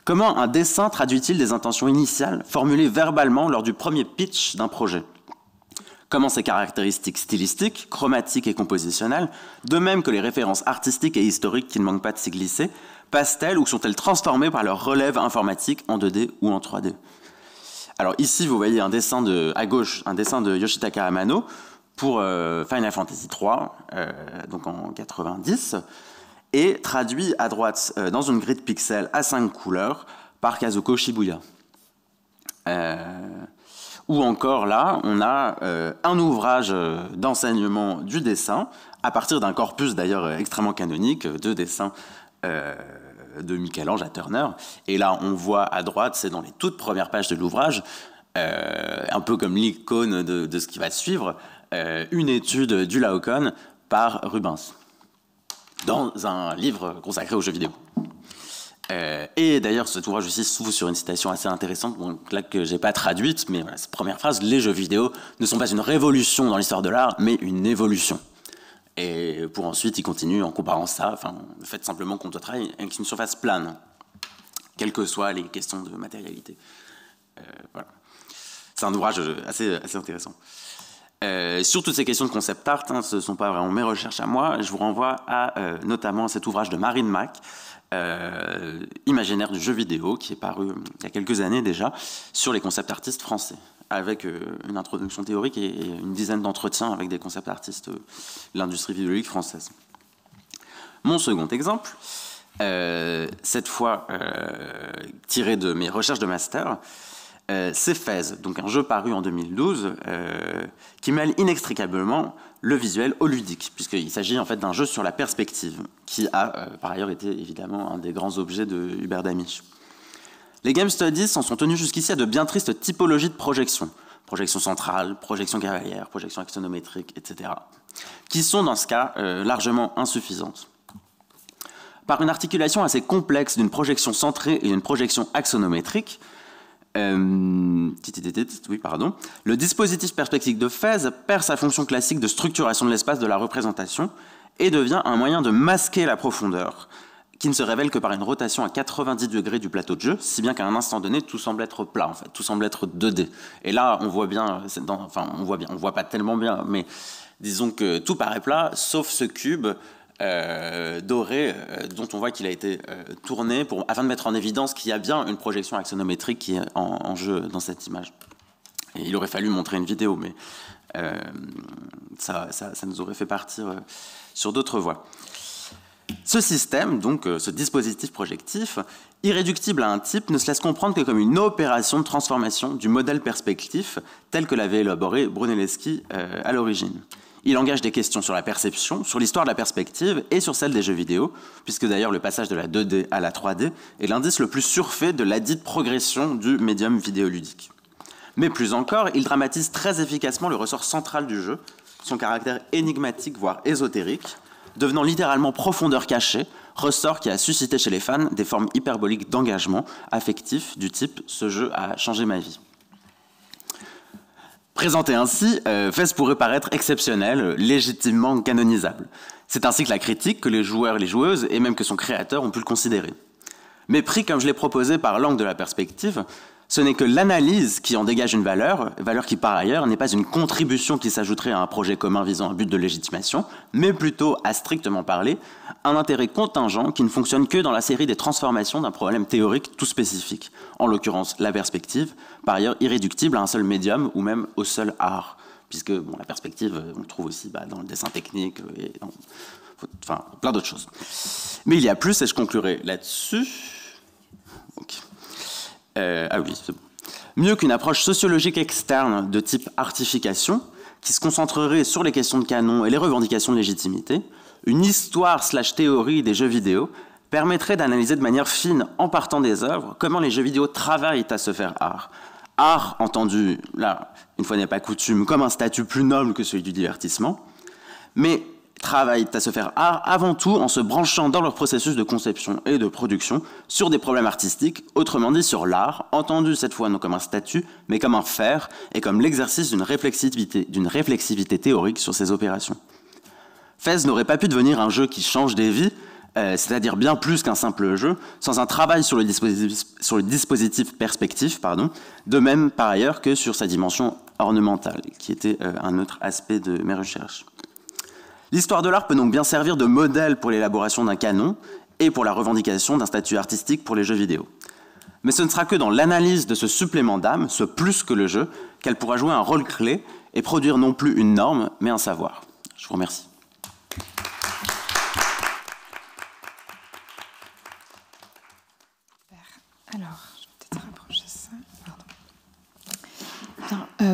Comment un dessin traduit-il des intentions initiales formulées verbalement lors du premier pitch d'un projet? Comment ses caractéristiques stylistiques, chromatiques et compositionnelles, de même que les références artistiques et historiques qui ne manquent pas de s'y glisser, passent-elles ou sont-elles transformées par leur relève informatique en 2D ou en 3D? Alors ici, vous voyez à gauche, un dessin de Yoshitaka Amano pour Final Fantasy III, donc en 90, et traduit à droite dans une grille de pixels à 5 couleurs par Kazuko Shibuya. Ou encore là, on a un ouvrage d'enseignement du dessin, à partir d'un corpus d'ailleurs extrêmement canonique, de dessins de Michel-Ange à Turner. Et là, on voit à droite, c'est dans les toutes premières pages de l'ouvrage, un peu comme l'icône de ce qui va suivre, une étude du Laocoon par Rubens, dans un livre consacré aux jeux vidéo. Et d'ailleurs, cet ouvrage aussi s'ouvre sur une citation assez intéressante, là que j'ai pas traduite, mais voilà, cette première phrase: les jeux vidéo ne sont pas une révolution dans l'histoire de l'art, mais une évolution. Et pour ensuite, il continue en comparant ça, le fait simplement qu'on doit travailler avec une surface plane, quelles que soient les questions de matérialité. Voilà. C'est un ouvrage assez intéressant. Sur toutes ces questions de concept art, ce ne sont pas vraiment mes recherches à moi, je vous renvoie notamment à cet ouvrage de Marine Mac, Imaginaire du jeu vidéo, qui est paru il y a quelques années déjà, sur les concept artistes français, avec une introduction théorique et une dizaine d'entretiens avec des concept artistes de l'industrie vidéoludique française. Mon second exemple, cette fois tiré de mes recherches de master, c'est Fez, donc un jeu paru en 2012 qui mêle inextricablement le visuel au ludique, puisqu'il s'agit en fait d'un jeu sur la perspective, qui a par ailleurs été évidemment un des grands objets de Hubert Damisch. Les Game Studies s'en sont tenus jusqu'ici à de bien tristes typologies de projection. Projection centrale, projection cavalière, projection axonométrique, etc. qui sont dans ce cas largement insuffisantes. Par une articulation assez complexe d'une projection centrée et d'une projection axonométrique, Oui, pardon. Le dispositif perspective de FAISE perd sa fonction classique de structuration de l'espace de la représentation et devient un moyen de masquer la profondeur, qui ne se révèle que par une rotation à 90 degrés du plateau de jeu, si bien qu'à un instant donné, tout semble être plat, en fait, tout semble être 2D. Et là, on voit bien, on voit pas tellement bien, mais disons que tout paraît plat, sauf ce cube doré, dont on voit qu'il a été tourné afin de mettre en évidence qu'il y a bien une projection axonométrique qui est en jeu dans cette image. Et il aurait fallu montrer une vidéo, mais ça nous aurait fait partir sur d'autres voies. Ce système, donc ce dispositif projectif, irréductible à un type, ne se laisse comprendre que comme une opération de transformation du modèle perspectif tel que l'avait élaboré Brunelleschi à l'origine. Il engage des questions sur la perception, sur l'histoire de la perspective et sur celle des jeux vidéo, puisque d'ailleurs le passage de la 2D à la 3D est l'indice le plus surfait de la dite progression du médium vidéoludique. Mais plus encore, il dramatise très efficacement le ressort central du jeu, son caractère énigmatique, voire ésotérique, devenant littéralement profondeur cachée, ressort qui a suscité chez les fans des formes hyperboliques d'engagement affectif du type « ce jeu a changé ma vie ». Présenté ainsi, FAISE pourrait paraître exceptionnel, légitimement canonisable. C'est ainsi que la critique, que les joueurs et les joueuses, et même que son créateur ont pu le considérer. Mais pris comme je l'ai proposé par l'angle de la perspective, ce n'est que l'analyse qui en dégage une valeur qui par ailleurs n'est pas une contribution qui s'ajouterait à un projet commun visant un but de légitimation, mais plutôt, à strictement parler, un intérêt contingent qui ne fonctionne que dans la série des transformations d'un problème théorique tout spécifique, en l'occurrence la perspective, par ailleurs irréductible à un seul médium ou même au seul art, puisque la perspective, on le trouve aussi dans le dessin technique et dans plein d'autres choses. Mais il y a plus, et je conclurai là-dessus. Okay. Oui, c'est bon. Mieux qu'une approche sociologique externe de type artification, qui se concentrerait sur les questions de canon et les revendications de légitimité, une histoire/théorie des jeux vidéo permettrait d'analyser de manière fine, en partant des œuvres, comment les jeux vidéo travaillent à se faire art. Art, entendu, là, une fois n'est pas coutume, comme un statut plus noble que celui du divertissement, mais travaillent à se faire art avant tout en se branchant dans leur processus de conception et de production sur des problèmes artistiques, autrement dit sur l'art, entendu cette fois non comme un statut, mais comme un faire et comme l'exercice d'une réflexivité théorique sur ces opérations. FAISE n'aurait pas pu devenir un jeu qui change des vies, c'est-à-dire bien plus qu'un simple jeu, sans un travail sur le dispositif perspectif, de même par ailleurs que sur sa dimension ornementale, qui était un autre aspect de mes recherches. L'histoire de l'art peut donc bien servir de modèle pour l'élaboration d'un canon et pour la revendication d'un statut artistique pour les jeux vidéo. Mais ce ne sera que dans l'analyse de ce supplément d'âme, ce plus que le jeu, qu'elle pourra jouer un rôle clé et produire non plus une norme, mais un savoir. Je vous remercie. Alors, je vais peut-être rapprocher ça.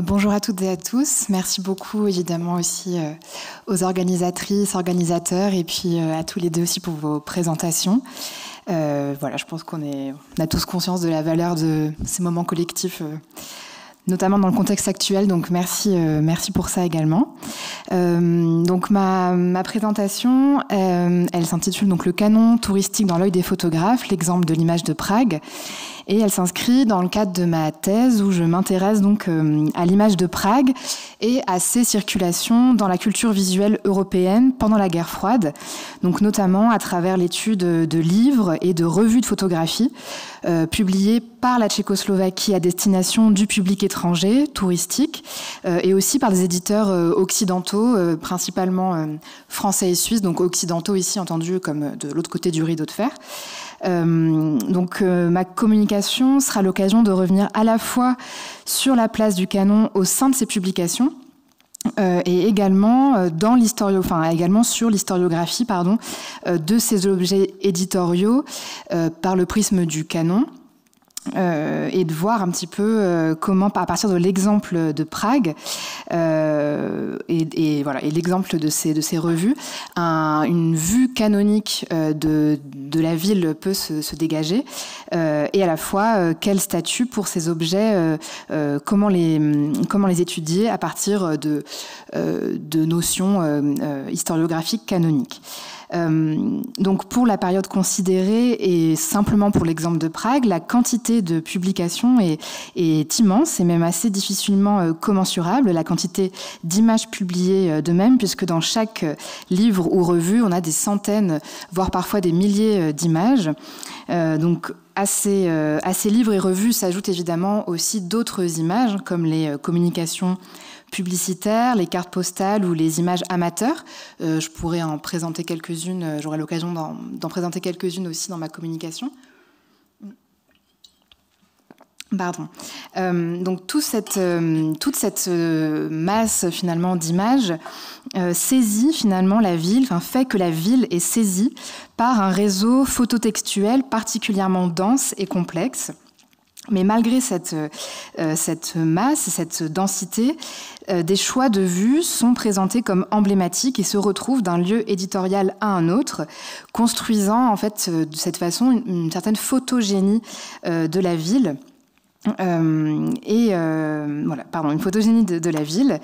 Bonjour à toutes et à tous. Merci beaucoup évidemment aussi aux organisatrices, organisateurs et puis à tous les deux aussi pour vos présentations. Je pense qu'on a tous conscience de la valeur de ces moments collectifs, notamment dans le contexte actuel. Donc merci pour ça également. Donc ma présentation, elle s'intitule donc Le canon touristique dans l'œil des photographes, l'exemple de l'image de Prague. Et elle s'inscrit dans le cadre de ma thèse où je m'intéresse donc à l'image de Prague et à ses circulations dans la culture visuelle européenne pendant la guerre froide, donc notamment à travers l'étude de livres et de revues de photographie publiées par la Tchécoslovaquie à destination du public étranger, touristique, et aussi par des éditeurs occidentaux, principalement français et suisses, donc occidentaux ici entendus comme de l'autre côté du rideau de fer. Ma communication sera l'occasion de revenir à la fois sur la place du canon au sein de ces publications et également également sur l'historiographie de ces objets éditoriaux par le prisme du canon. Et de voir un petit peu comment, à partir de l'exemple de Prague et l'exemple de ces revues, une vue canonique de la ville peut se dégager, et à la fois quel statut pour ces objets, comment les étudier à partir de notions historiographiques canoniques. Donc pour la période considérée et simplement pour l'exemple de Prague, la quantité de publications est immense et même assez difficilement commensurable. La quantité d'images publiées de même, puisque dans chaque livre ou revue, on a des centaines, voire parfois des milliers d'images. Donc à ces livres et revues s'ajoutent évidemment aussi d'autres images, comme les communications publicitaires, les cartes postales ou les images amateurs. Je pourrais en présenter quelques-unes, j'aurai l'occasion d'en présenter quelques-unes aussi dans ma communication. Pardon. Donc toute cette masse finalement d'images saisit finalement la ville, fait que la ville est saisie par un réseau phototextuel particulièrement dense et complexe. Mais malgré cette masse, cette densité, des choix de vues sont présentés comme emblématiques et se retrouvent d'un lieu éditorial à un autre, construisant en fait de cette façon une certaine photogénie de la ville. Une photogénie de la ville.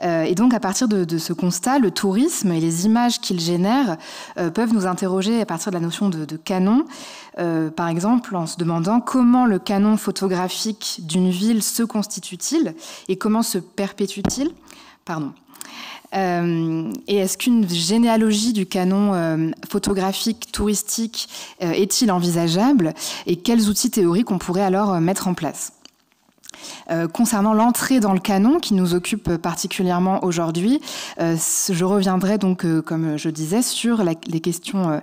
Et donc, à partir de ce constat, le tourisme et les images qu'il génère peuvent nous interroger à partir de la notion de canon. Par exemple, en se demandant comment le canon photographique d'une ville se constitue-t-il et comment se perpétue-t-il. Et est-ce qu'une généalogie du canon photographique touristique est-il envisageable et quels outils théoriques on pourrait alors mettre en place ? Concernant l'entrée dans le canon qui nous occupe particulièrement aujourd'hui, je reviendrai donc, comme je disais, sur les questions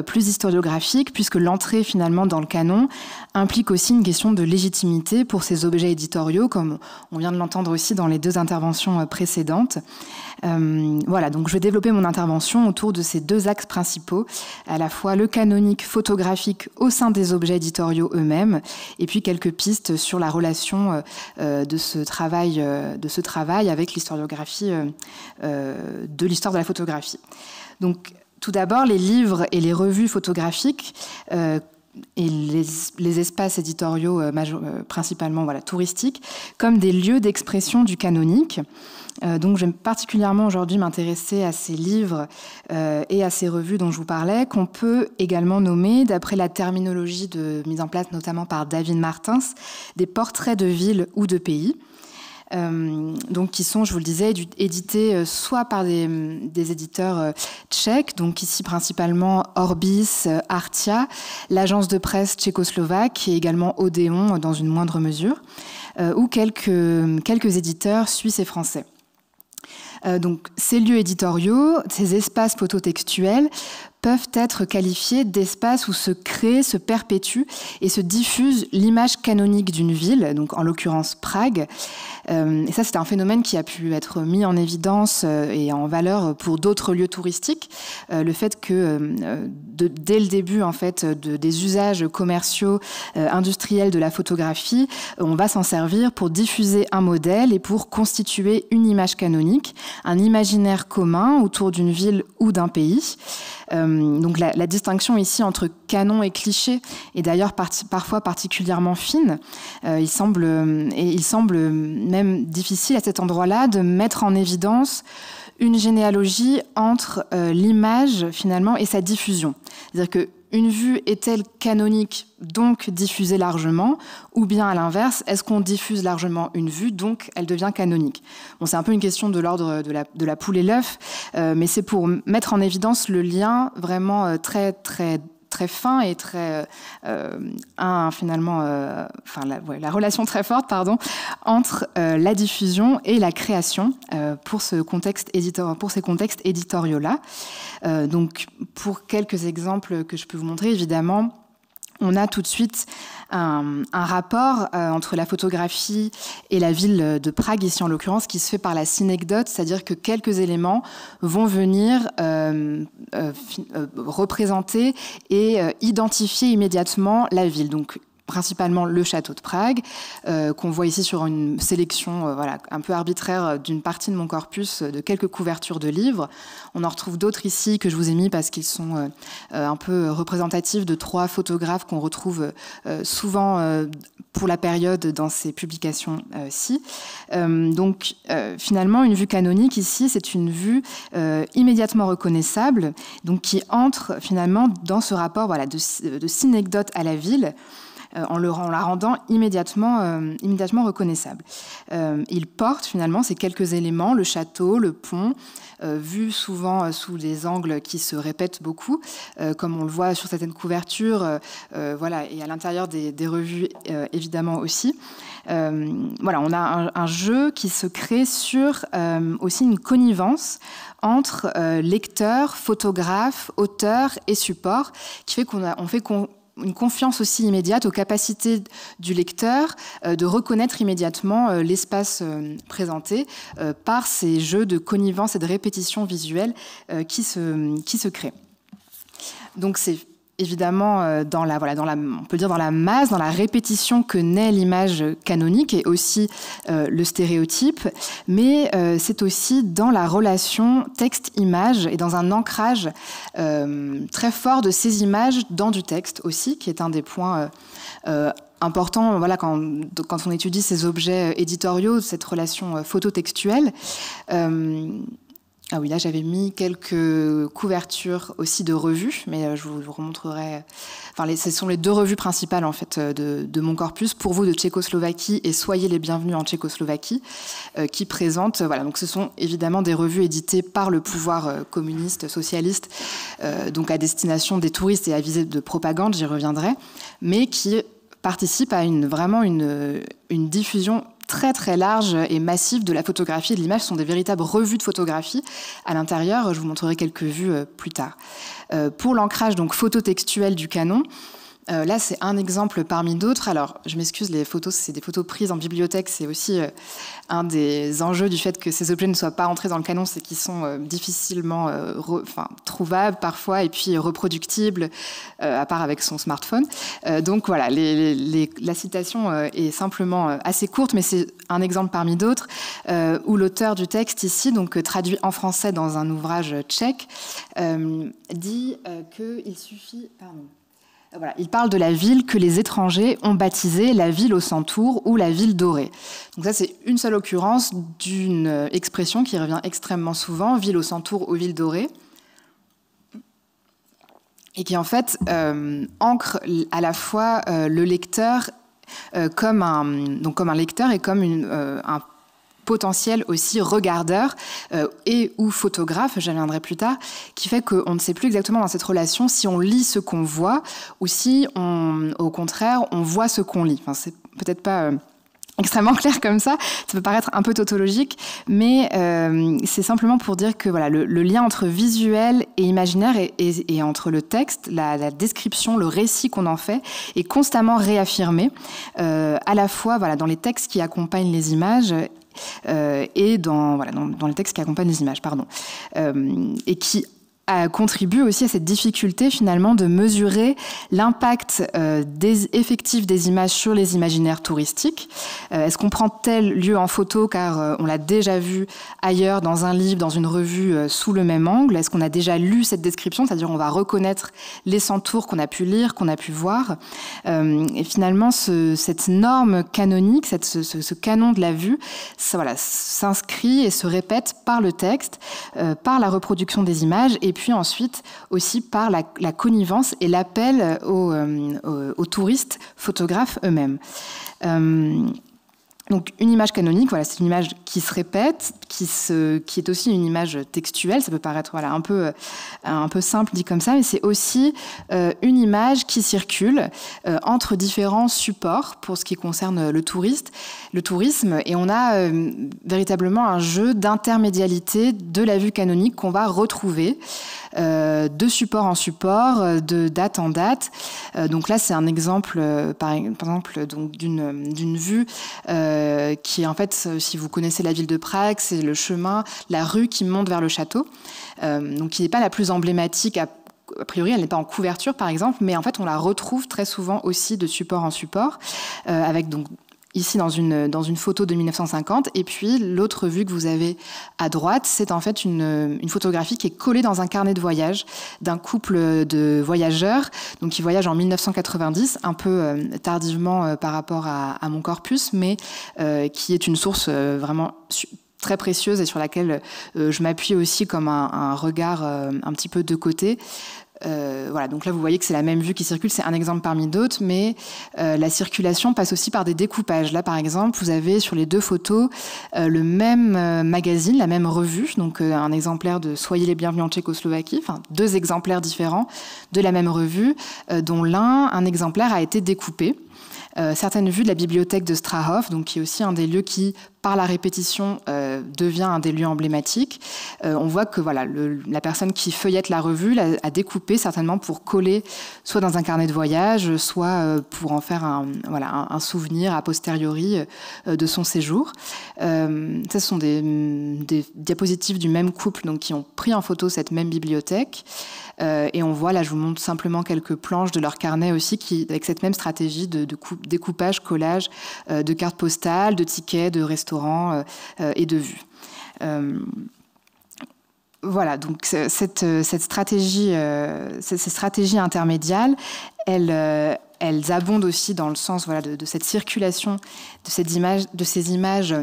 plus historiographiques, puisque l'entrée finalement dans le canon implique aussi une question de légitimité pour ces objets éditoriaux, comme on vient de l'entendre aussi dans les deux interventions précédentes. Donc je vais développer mon intervention autour de ces deux axes principaux, à la fois le canonique photographique au sein des objets éditoriaux eux-mêmes, et puis quelques pistes sur la relation de ce travail avec l'historiographie de l'histoire de la photographie. Donc tout d'abord, les livres et les revues photographiques et les espaces éditoriaux principalement touristiques comme des lieux d'expression du canonique. Donc je vais particulièrement aujourd'hui m'intéresser à ces livres et à ces revues dont je vous parlais, qu'on peut également nommer, d'après la terminologie mise en place notamment par David Martins, des portraits de villes ou de pays. Donc qui sont, je vous le disais, édités soit par des éditeurs tchèques, donc ici principalement Orbis, Artia, l'agence de presse tchécoslovaque et également Odéon dans une moindre mesure, ou quelques éditeurs suisses et français. Donc ces lieux éditoriaux, ces espaces phototextuels peuvent être qualifiés d'espaces où se crée, se perpétue et se diffuse l'image canonique d'une ville, donc en l'occurrence Prague. Et ça, c'est un phénomène qui a pu être mis en évidence et en valeur pour d'autres lieux touristiques. Le fait que dès le début en fait, des usages commerciaux, industriels de la photographie, on va s'en servir pour diffuser un modèle et pour constituer une image canonique, un imaginaire commun autour d'une ville ou d'un pays. Donc la distinction ici entre canon et cliché est d'ailleurs parfois particulièrement fine. Il semble même difficile à cet endroit-là de mettre en évidence une généalogie entre l'image finalement et sa diffusion. C'est-à-dire que une vue est-elle canonique, donc diffusée largement, ou bien à l'inverse, est-ce qu'on diffuse largement une vue, donc elle devient canonique? Bon, c'est un peu une question de l'ordre de la poule et l'œuf, mais c'est pour mettre en évidence le lien vraiment très fin et très la relation très forte entre la diffusion et la création pour ces contextes éditoriaux-là. Donc pour quelques exemples que je peux vous montrer, évidemment, on a tout de suite un rapport entre la photographie et la ville de Prague, ici en l'occurrence, qui se fait par la synecdote, c'est-à-dire que quelques éléments vont venir représenter et identifier immédiatement la ville. Donc principalement le château de Prague, qu'on voit ici sur une sélection voilà, un peu arbitraire d'une partie de mon corpus, de quelques couvertures de livres. On en retrouve d'autres ici que je vous ai mis parce qu'ils sont un peu représentatifs de 3 photographes qu'on retrouve souvent pour la période dans ces publications-ci. Donc finalement, une vue canonique ici, c'est une vue immédiatement reconnaissable, donc qui entre finalement dans ce rapport voilà, de synecdote à la ville, en la rendant immédiatement reconnaissable. Il porte finalement ces quelques éléments, le château, le pont, vus souvent sous des angles qui se répètent beaucoup, comme on le voit sur certaines couvertures, voilà, et à l'intérieur des revues évidemment aussi. Voilà, on a un jeu qui se crée sur aussi une connivence entre lecteur, photographe, auteur et support, qui fait qu'on fait une confiance aussi immédiate aux capacités du lecteur de reconnaître immédiatement l'espace présenté par ces jeux de connivence et de répétition visuelle qui se créent. Donc c'est évidemment on peut dire dans la masse, dans la répétition que naît l'image canonique et aussi le stéréotype, mais c'est aussi dans la relation texte-image et dans un ancrage très fort de ces images dans du texte aussi, qui est un des points important, voilà, quand on étudie ces objets éditoriaux, cette relation phototextuelle. Ah oui, là j'avais mis quelques couvertures aussi de revues, mais je vous remontrerai. Enfin, ce sont les 2 revues principales en fait de mon corpus, Pour vous de Tchécoslovaquie et Soyez les bienvenus en Tchécoslovaquie, qui présentent. Voilà, donc ce sont évidemment des revues éditées par le pouvoir communiste, socialiste, donc à destination des touristes et à visée de propagande, j'y reviendrai, mais qui participent à vraiment une diffusion très très large et massive de la photographie et de l'image. Ce sont des véritables revues de photographie à l'intérieur. Je vous montrerai quelques vues plus tard. Pour l'ancrage donc phototextuel du canon, là c'est un exemple parmi d'autres. Alors je m'excuse, les photos, c'est des photos prises en bibliothèque. C'est aussi un des enjeux du fait que ces objets ne soient pas entrés dans le canon, c'est qu'ils sont difficilement trouvables parfois et puis reproductibles, à part avec son smartphone. Donc voilà, la citation est simplement assez courte, mais c'est un exemple parmi d'autres où l'auteur du texte ici, donc traduit en français dans un ouvrage tchèque, dit qu'il suffit... Voilà, il parle de la ville que les étrangers ont baptisée la ville au centaure ou la ville dorée. Donc ça, c'est une seule occurrence d'une expression qui revient extrêmement souvent, ville au centaure ou ville dorée, et qui en fait ancre à la fois le lecteur comme un lecteur et comme un potentiel aussi regardeur et ou photographe, j'y reviendrai plus tard, qui fait qu'on ne sait plus exactement dans cette relation si on lit ce qu'on voit ou si, au contraire, on voit ce qu'on lit. Enfin, c'est peut-être pas extrêmement clair comme ça peut paraître un peu tautologique, mais c'est simplement pour dire que voilà, le lien entre visuel et imaginaire et entre le texte, la description, le récit qu'on en fait est constamment réaffirmé, à la fois voilà, dans les textes qui accompagnent les images et dans les textes qui accompagnent les images, et qui contribue aussi à cette difficulté finalement de mesurer l'impact effectif des images sur les imaginaires touristiques. Est-ce qu'on prend tel lieu en photo car on l'a déjà vu ailleurs dans un livre, dans une revue sous le même angle? Est-ce qu'on a déjà lu cette description, c'est-à-dire on va reconnaître les centaures qu'on a pu lire, qu'on a pu voir, et finalement cette norme canonique, ce canon de la vue, ça, voilà, s'inscrit et se répète par le texte, par la reproduction des images et puis ensuite aussi par la connivence et l'appel aux touristes photographes eux-mêmes. Donc une image canonique, voilà, c'est une image qui se répète, qui est aussi une image textuelle. Ça peut paraître voilà, un peu simple dit comme ça, mais c'est aussi une image qui circule entre différents supports pour ce qui concerne le tourisme. Et on a véritablement un jeu d'intermédialité de la vue canonique qu'on va retrouver de support en support, de date en date. Donc là, c'est un exemple, par exemple, donc d'une vue qui est en fait, si vous connaissez la ville de Prague, c'est le chemin, la rue qui monte vers le château, donc qui n'est pas la plus emblématique a priori, elle n'est pas en couverture, par exemple, mais en fait, on la retrouve très souvent aussi de support en support, avec donc ici dans une photo de 1950, et puis l'autre vue que vous avez à droite, c'est en fait une photographie qui est collée dans un carnet de voyage d'un couple de voyageurs, donc qui voyagent en 1990, un peu tardivement par rapport à mon corpus, mais qui est une source vraiment très précieuse et sur laquelle je m'appuie aussi comme un regard un petit peu de côté. Voilà, donc là vous voyez que c'est la même vue qui circule, c'est un exemple parmi d'autres, mais la circulation passe aussi par des découpages. Là par exemple, vous avez sur les deux photos le même magazine, la même revue, donc un exemplaire de Soyez les bienvenus en Tchécoslovaquie, enfin deux exemplaires différents de la même revue, dont un exemplaire a été découpé. Certaines vues de la bibliothèque de Strahov, donc qui est aussi un des lieux qui, par la répétition, devient un des lieux emblématiques. On voit que voilà, la personne qui feuillette la revue a découpé certainement pour coller soit dans un carnet de voyage, soit pour en faire un souvenir a posteriori de son séjour. Ce sont des diapositives du même couple, donc qui ont pris en photo cette même bibliothèque. Et on voit, là je vous montre simplement quelques planches de leur carnet aussi, avec cette même stratégie de découpage, collage de cartes postales, de tickets, de restaurants et de vues. Voilà, donc cette stratégie, ces stratégies intermédiales, elles abondent aussi dans le sens de cette circulation de ces images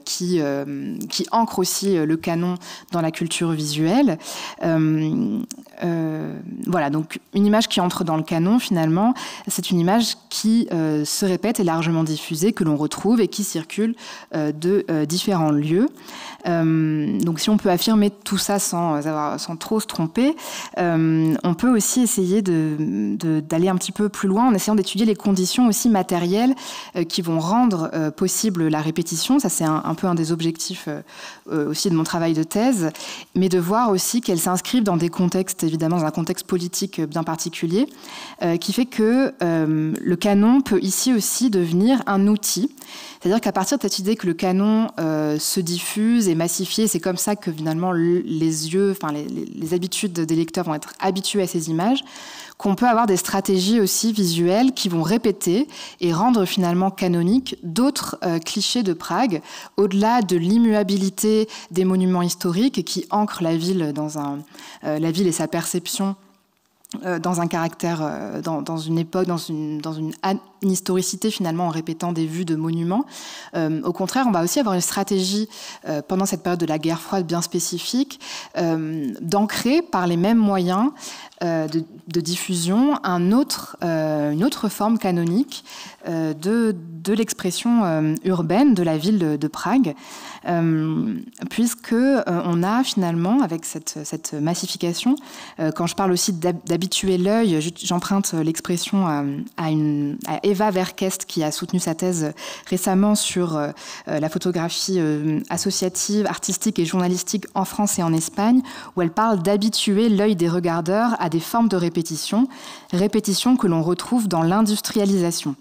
qui ancrent aussi le canon dans la culture visuelle. Voilà, donc une image qui entre dans le canon, finalement, c'est une image qui se répète et largement diffusée, que l'on retrouve et qui circule de différents lieux. Donc si on peut affirmer tout ça sans trop se tromper, on peut aussi essayer d'aller un petit peu plus loin en essayant d'étudier les conditions aussi matérielles qui vont rendre possible la répétition. Ça, c'est un peu un des objectifs aussi de mon travail de thèse, mais de voir aussi qu'elles s'inscrivent dans des contextes, évidemment, dans un contexte politique bien particulier, qui fait que le canon peut ici aussi devenir un outil. C'est-à-dire qu'à partir de cette idée que le canon se diffuse et massifié, c'est comme ça que finalement les habitudes des lecteurs vont être habitués à ces images, qu'on peut avoir des stratégies aussi visuelles qui vont répéter et rendre finalement canoniques d'autres clichés de Prague, au-delà de l'immuabilité des monuments historiques qui ancrent la ville la ville et sa perception dans un caractère, dans une époque, dans une historicité finalement en répétant des vues de monuments. Au contraire, on va aussi avoir une stratégie pendant cette période de la guerre froide bien spécifique d'ancrer par les mêmes moyens de diffusion une autre forme canonique de l'expression urbaine de la ville de Prague, puisque on a finalement avec cette massification, quand je parle aussi d'habituer l'œil, j'emprunte l'expression à Eva Verkest qui a soutenu sa thèse récemment sur la photographie associative, artistique et journalistique en France et en Espagne, où elle parle d'habituer l'œil des regardeurs à des formes de répétition que l'on retrouve dans l'industrialisation.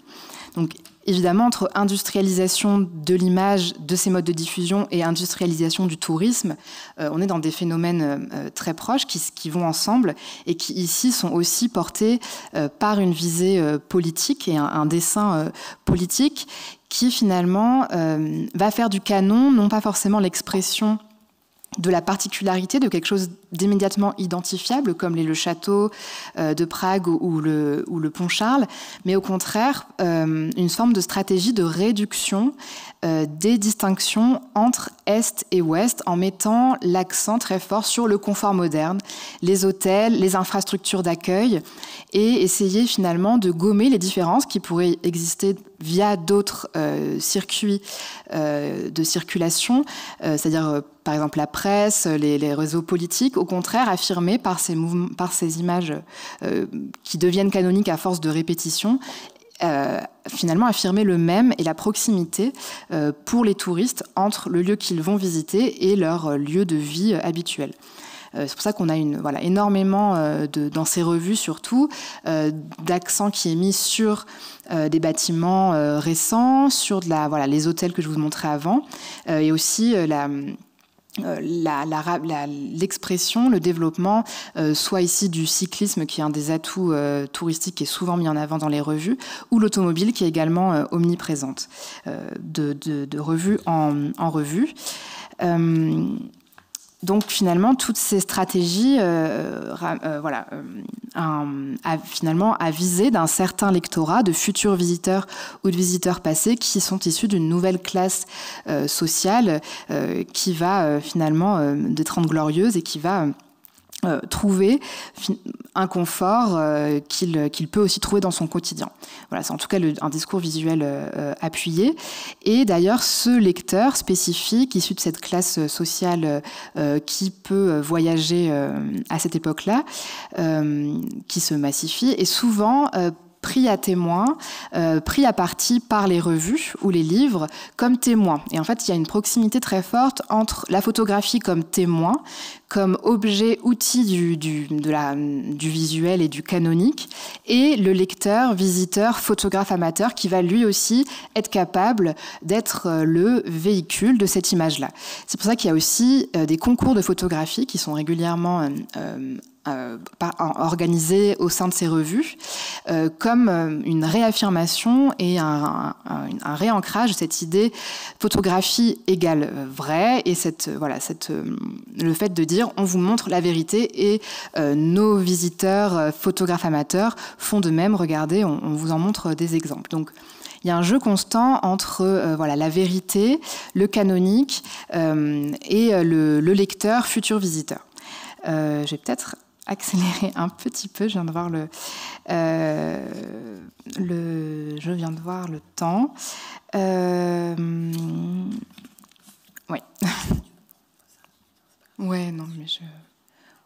Donc évidemment, entre industrialisation de l'image, de ces modes de diffusion et industrialisation du tourisme, on est dans des phénomènes très proches qui vont ensemble et qui ici sont aussi portés par une visée politique et un dessin politique qui finalement va faire du canon non pas forcément l'expression de la particularité de quelque chose d'immédiatement identifiable, comme le château de Prague ou le Pont Charles, mais au contraire, une forme de stratégie de réduction des distinctions entre Est et Ouest, en mettant l'accent très fort sur le confort moderne, les hôtels, les infrastructures d'accueil, et essayer finalement de gommer les différences qui pourraient exister via d'autres circuits de circulation, c'est-à-dire par exemple la presse, les réseaux politiques, au contraire affirmer par ces images qui deviennent canoniques à force de répétition, finalement affirmer le même et la proximité pour les touristes entre le lieu qu'ils vont visiter et leur lieu de vie habituel. C'est pour ça qu'on a énormément, dans ces revues surtout, d'accent qui est mis sur des bâtiments récents, sur les hôtels que je vous montrais avant, et aussi l'expression, le développement, soit ici du cyclisme, qui est un des atouts touristiques qui est souvent mis en avant dans les revues, ou l'automobile, qui est également omniprésente, de revue en revue. Donc finalement, toutes ces stratégies finalement à viser d'un certain lectorat, de futurs visiteurs ou de visiteurs passés qui sont issus d'une nouvelle classe sociale qui va finalement des 30 glorieuses et qui va trouver un confort qu'il peut aussi trouver dans son quotidien. Voilà, c'est en tout cas un discours visuel appuyé. Et d'ailleurs, ce lecteur spécifique, issu de cette classe sociale qui peut voyager à cette époque-là, qui se massifie, est souvent pris à témoin, pris à partie par les revues ou les livres comme témoin. Et en fait, il y a une proximité très forte entre la photographie comme témoin, comme objet, outil du visuel et du canonique, et le lecteur, visiteur, photographe amateur qui va lui aussi être capable d'être le véhicule de cette image-là. C'est pour ça qu'il y a aussi des concours de photographie qui sont régulièrement organisés au sein de ces revues, comme une réaffirmation et un réancrage de cette idée photographie égale vrai, et le fait de dire on vous montre la vérité, et nos visiteurs, photographes amateurs font de même, regardez, on vous en montre des exemples. Donc il y a un jeu constant entre la vérité, le canonique et le lecteur, futur visiteur. Je vais peut-être accélérer un petit peu. Je viens de voir le temps. Oui. Ouais, non, mais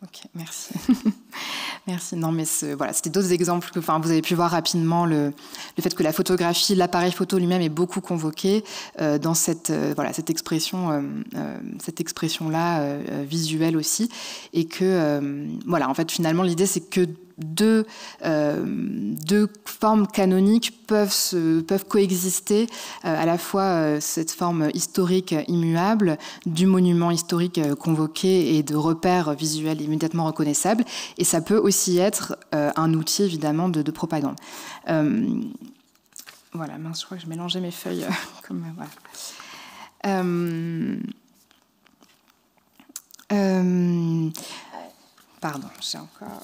Ok, merci. Merci. Non, mais c'était d'autres exemples que, vous avez pu voir rapidement le fait que la photographie, l'appareil photo lui-même est beaucoup convoqué dans cette expression-là visuelle aussi, et que en fait finalement l'idée c'est que deux formes canoniques peuvent coexister, à la fois cette forme historique immuable du monument historique convoqué et de repères visuels immédiatement reconnaissables, et ça peut aussi être un outil évidemment de propagande. Voilà, mince, je crois que je mélangeais mes feuilles comme voilà. Pardon, j'ai encore.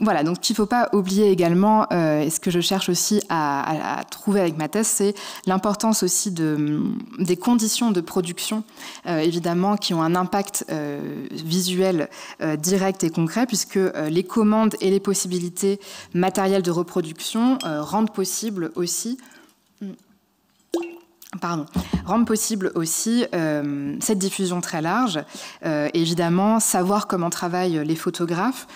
Voilà, donc il ne faut pas oublier également, et ce que je cherche aussi à trouver avec ma thèse, c'est l'importance aussi des conditions de production, évidemment, qui ont un impact visuel direct et concret, puisque les commandes et les possibilités matérielles de reproduction rendent possible aussi cette diffusion très large. Évidemment, savoir comment travaillent les photographes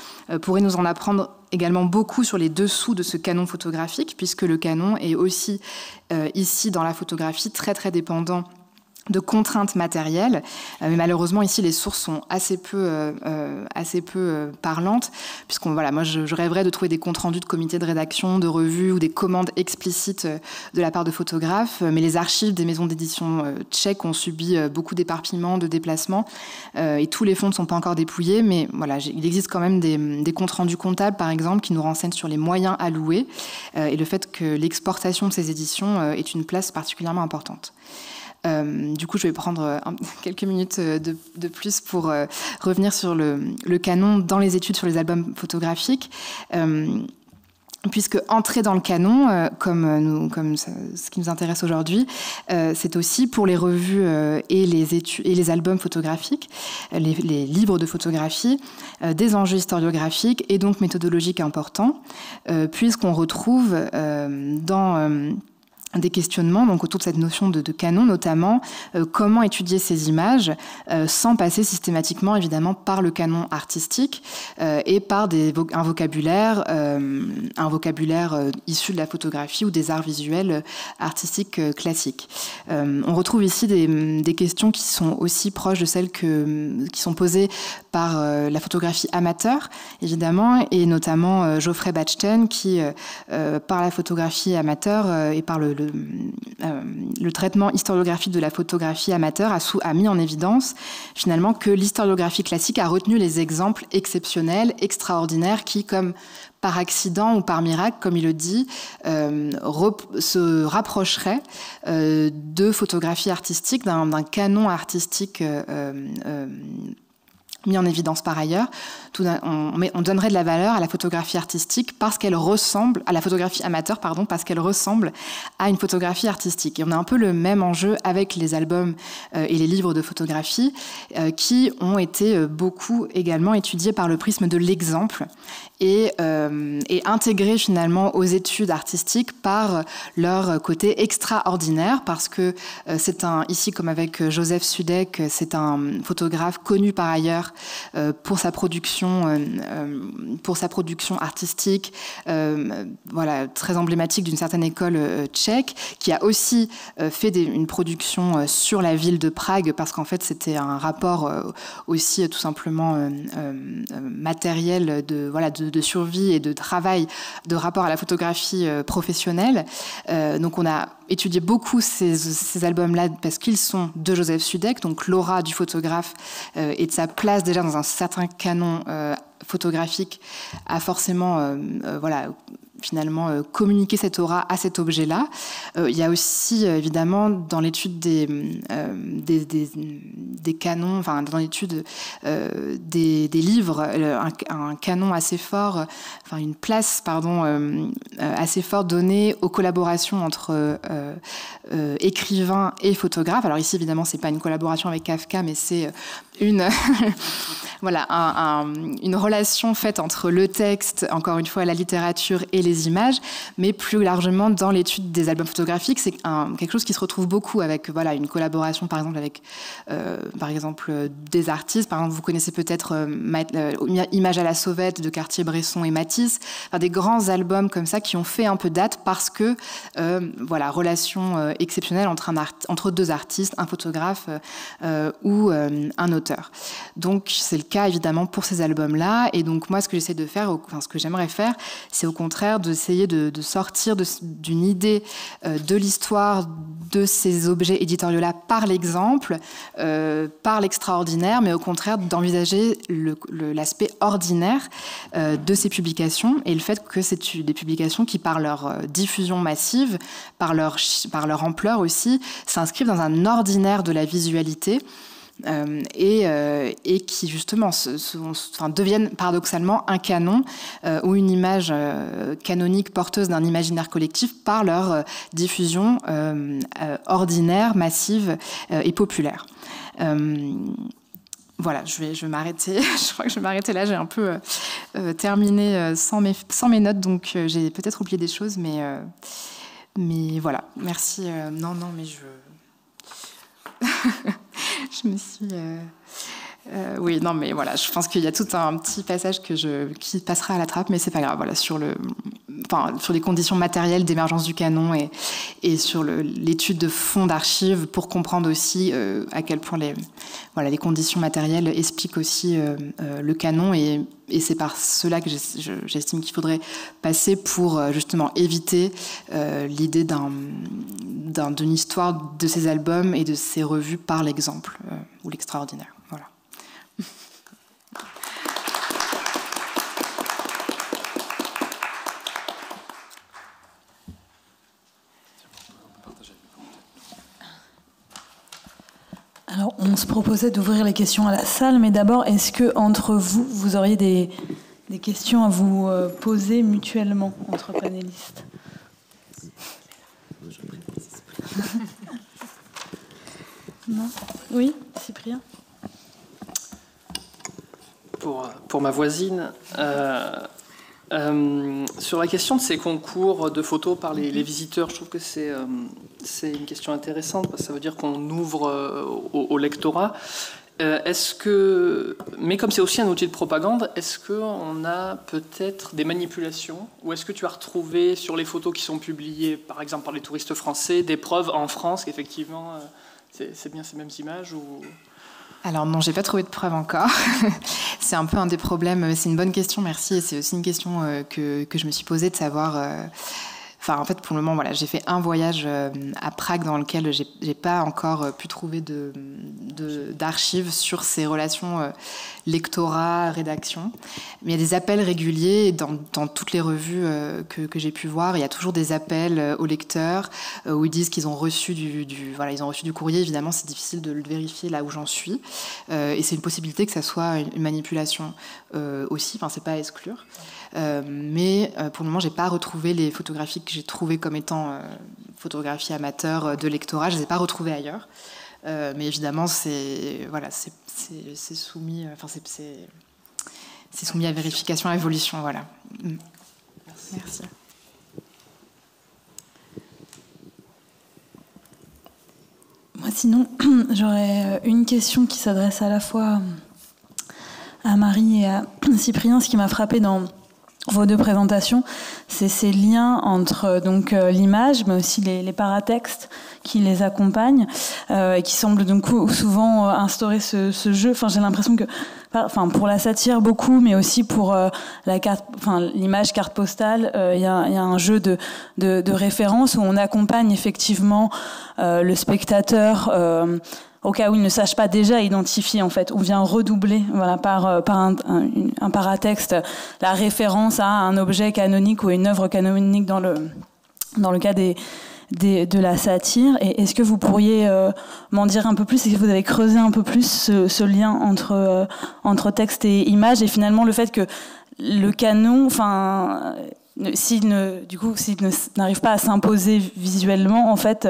pourrait nous en apprendre également beaucoup sur les dessous de ce canon photographique, puisque le canon est aussi ici dans la photographie très très dépendant de contraintes matérielles, mais malheureusement ici les sources sont assez peu parlantes, moi je rêverais de trouver des comptes rendus de comités de rédaction, de revues ou des commandes explicites de la part de photographes, mais les archives des maisons d'édition tchèques ont subi beaucoup d'éparpillements, de déplacements, et tous les fonds ne sont pas encore dépouillés, mais voilà, il existe quand même des comptes rendus comptables par exemple qui nous renseignent sur les moyens alloués et le fait que l'exportation de ces éditions est une place particulièrement importante. Du coup, je vais prendre quelques minutes de plus pour revenir sur le canon dans les études sur les albums photographiques. Puisque entrer dans le canon, comme ce qui nous intéresse aujourd'hui, c'est aussi pour les revues et les albums photographiques, les livres de photographie, des enjeux historiographiques et donc méthodologiques importants, puisqu'on retrouve dans des questionnements donc autour de cette notion de canon, notamment comment étudier ces images sans passer systématiquement évidemment par le canon artistique et par un vocabulaire issu de la photographie ou des arts visuels artistiques classiques. On retrouve ici des questions qui sont aussi proches de celles qui sont posées par la photographie amateur, évidemment, et notamment Geoffrey Bachton, qui, par la photographie amateur et par le traitement historiographique de la photographie amateur, a mis en évidence, finalement, que l'historiographie classique a retenu les exemples exceptionnels, extraordinaires, qui, comme par accident ou par miracle, comme il le dit, se rapprocherait de photographie artistique, d'un canon artistique mis en évidence par ailleurs. On donnerait de la valeur à la photographie artistique parce qu'elle ressemble, à la photographie amateur, pardon, parce qu'elle ressemble à une photographie artistique. Et on a un peu le même enjeu avec les albums et les livres de photographie qui ont été beaucoup également étudiés par le prisme de l'exemple et intégrés finalement aux études artistiques par leur côté extraordinaire, parce que ici comme avec Joseph Sudek, c'est un photographe connu par ailleurs pour sa production artistique, voilà, très emblématique d'une certaine école tchèque, qui a aussi fait une production sur la ville de Prague, parce qu'en fait c'était un rapport aussi tout simplement matériel de survie et de travail, de rapport à la photographie professionnelle. Donc on a étudié beaucoup ces albums-là parce qu'ils sont de Joseph Sudek, donc l'aura du photographe et de sa place déjà dans un certain canon photographique a forcément finalement communiquer cette aura à cet objet-là. Il y a aussi évidemment dans l'étude des canons, enfin dans l'étude des livres, un canon assez fort, enfin une place assez forte donnée aux collaborations entre écrivains et photographes. Alors ici évidemment c'est pas une collaboration avec Kafka, mais c'est une une relation faite entre le texte, encore une fois la littérature et les images, mais plus largement dans l'étude des albums photographiques, c'est quelque chose qui se retrouve beaucoup avec une collaboration par exemple avec des artistes. Par exemple, vous connaissez peut-être Images à la sauvette de Cartier-Bresson et Matisse, des grands albums comme ça qui ont fait un peu date parce que relation exceptionnelle entre deux artistes, un photographe ou un auteur. Donc c'est le cas évidemment pour ces albums-là, et donc moi ce que j'essaie de faire, ce que j'aimerais faire, c'est au contraire d'essayer de sortir d'une idée de l'histoire de ces objets éditoriaux-là par l'exemple, par l'extraordinaire, mais au contraire d'envisager l'aspect ordinaire de ces publications, et le fait que c'est des publications qui, par leur diffusion massive, par leur ampleur aussi, s'inscrivent dans un ordinaire de la visualité, et qui justement deviennent paradoxalement un canon ou une image canonique porteuse d'un imaginaire collectif par leur diffusion ordinaire, massive et populaire. Voilà, je vais m'arrêter. Je crois que je vais m'arrêter là. J'ai un peu terminé sans mes notes, donc j'ai peut-être oublié des choses, mais voilà. Merci. Mais je me suis... oui, non, mais voilà, je pense qu'il y a tout un petit passage qui passera à la trappe, mais c'est pas grave. Voilà, sur les conditions matérielles d'émergence du canon et sur l'étude de fonds d'archives pour comprendre aussi à quel point les conditions matérielles expliquent aussi le canon, et c'est par cela que j'estime qu'il faudrait passer pour justement éviter l'idée d'une histoire de ces albums et de ces revues par l'exemple ou l'extraordinaire. Voilà. Alors, on se proposait d'ouvrir les questions à la salle, mais d'abord, est-ce que entre vous, vous auriez des questions à vous poser mutuellement entre panélistes? Non? Oui, Cyprien? Pour ma voisine, sur la question de ces concours de photos par les visiteurs, je trouve que c'est une question intéressante, parce que ça veut dire qu'on ouvre au lectorat. Mais comme c'est aussi un outil de propagande, est-ce qu'on a peut-être des manipulations, ou est-ce que tu as retrouvé sur les photos qui sont publiées, par exemple par les touristes français, des preuves en France qu'effectivement c'est bien ces mêmes images, ou... Alors non, j'ai pas trouvé de preuve encore. C'est un peu un des problèmes. C'est une bonne question, merci. Et c'est aussi une question que je me suis posée de savoir. Enfin, en fait, pour le moment, voilà, j'ai fait un voyage à Prague dans lequel j'ai pas encore pu trouver d'archives sur ces relations lectorat, rédaction. Mais il y a des appels réguliers dans toutes les revues que j'ai pu voir. Il y a toujours des appels aux lecteurs où ils disent qu'ils ont reçu ils ont reçu du courrier. Évidemment, c'est difficile de le vérifier là où j'en suis. Et c'est une possibilité que ça soit une manipulation aussi. Enfin, c'est pas à exclure. Mais pour le moment, j'ai pas retrouvé les photographies que j'ai trouvées comme étant photographies amateurs de lectorat. Je les ai pas retrouvées ailleurs. Mais évidemment, c'est soumis. Enfin, c'est soumis à vérification, à évolution. Voilà. Merci. Moi, sinon, j'aurais une question qui s'adresse à la fois à Marie et à Cyprien. Ce qui m'a frappé dans vos deux présentations, c'est ces liens entre l'image, mais aussi les paratextes qui les accompagnent et qui semblent donc souvent instaurer ce jeu. Enfin, j'ai l'impression que, pour la satire beaucoup, mais aussi pour l'image carte postale, il y a un jeu de référence où on accompagne effectivement le spectateur. Au cas où il ne sache pas déjà identifier, en fait, on vient redoubler, par un paratexte, la référence à un objet canonique ou une œuvre canonique dans le cas de la satire. Et est-ce que vous pourriez m'en dire un peu plus? Est-ce que vous avez creusé un peu plus ce lien entre texte et image, et finalement le fait que le canon, s'il n'arrive pas à s'imposer visuellement, en fait,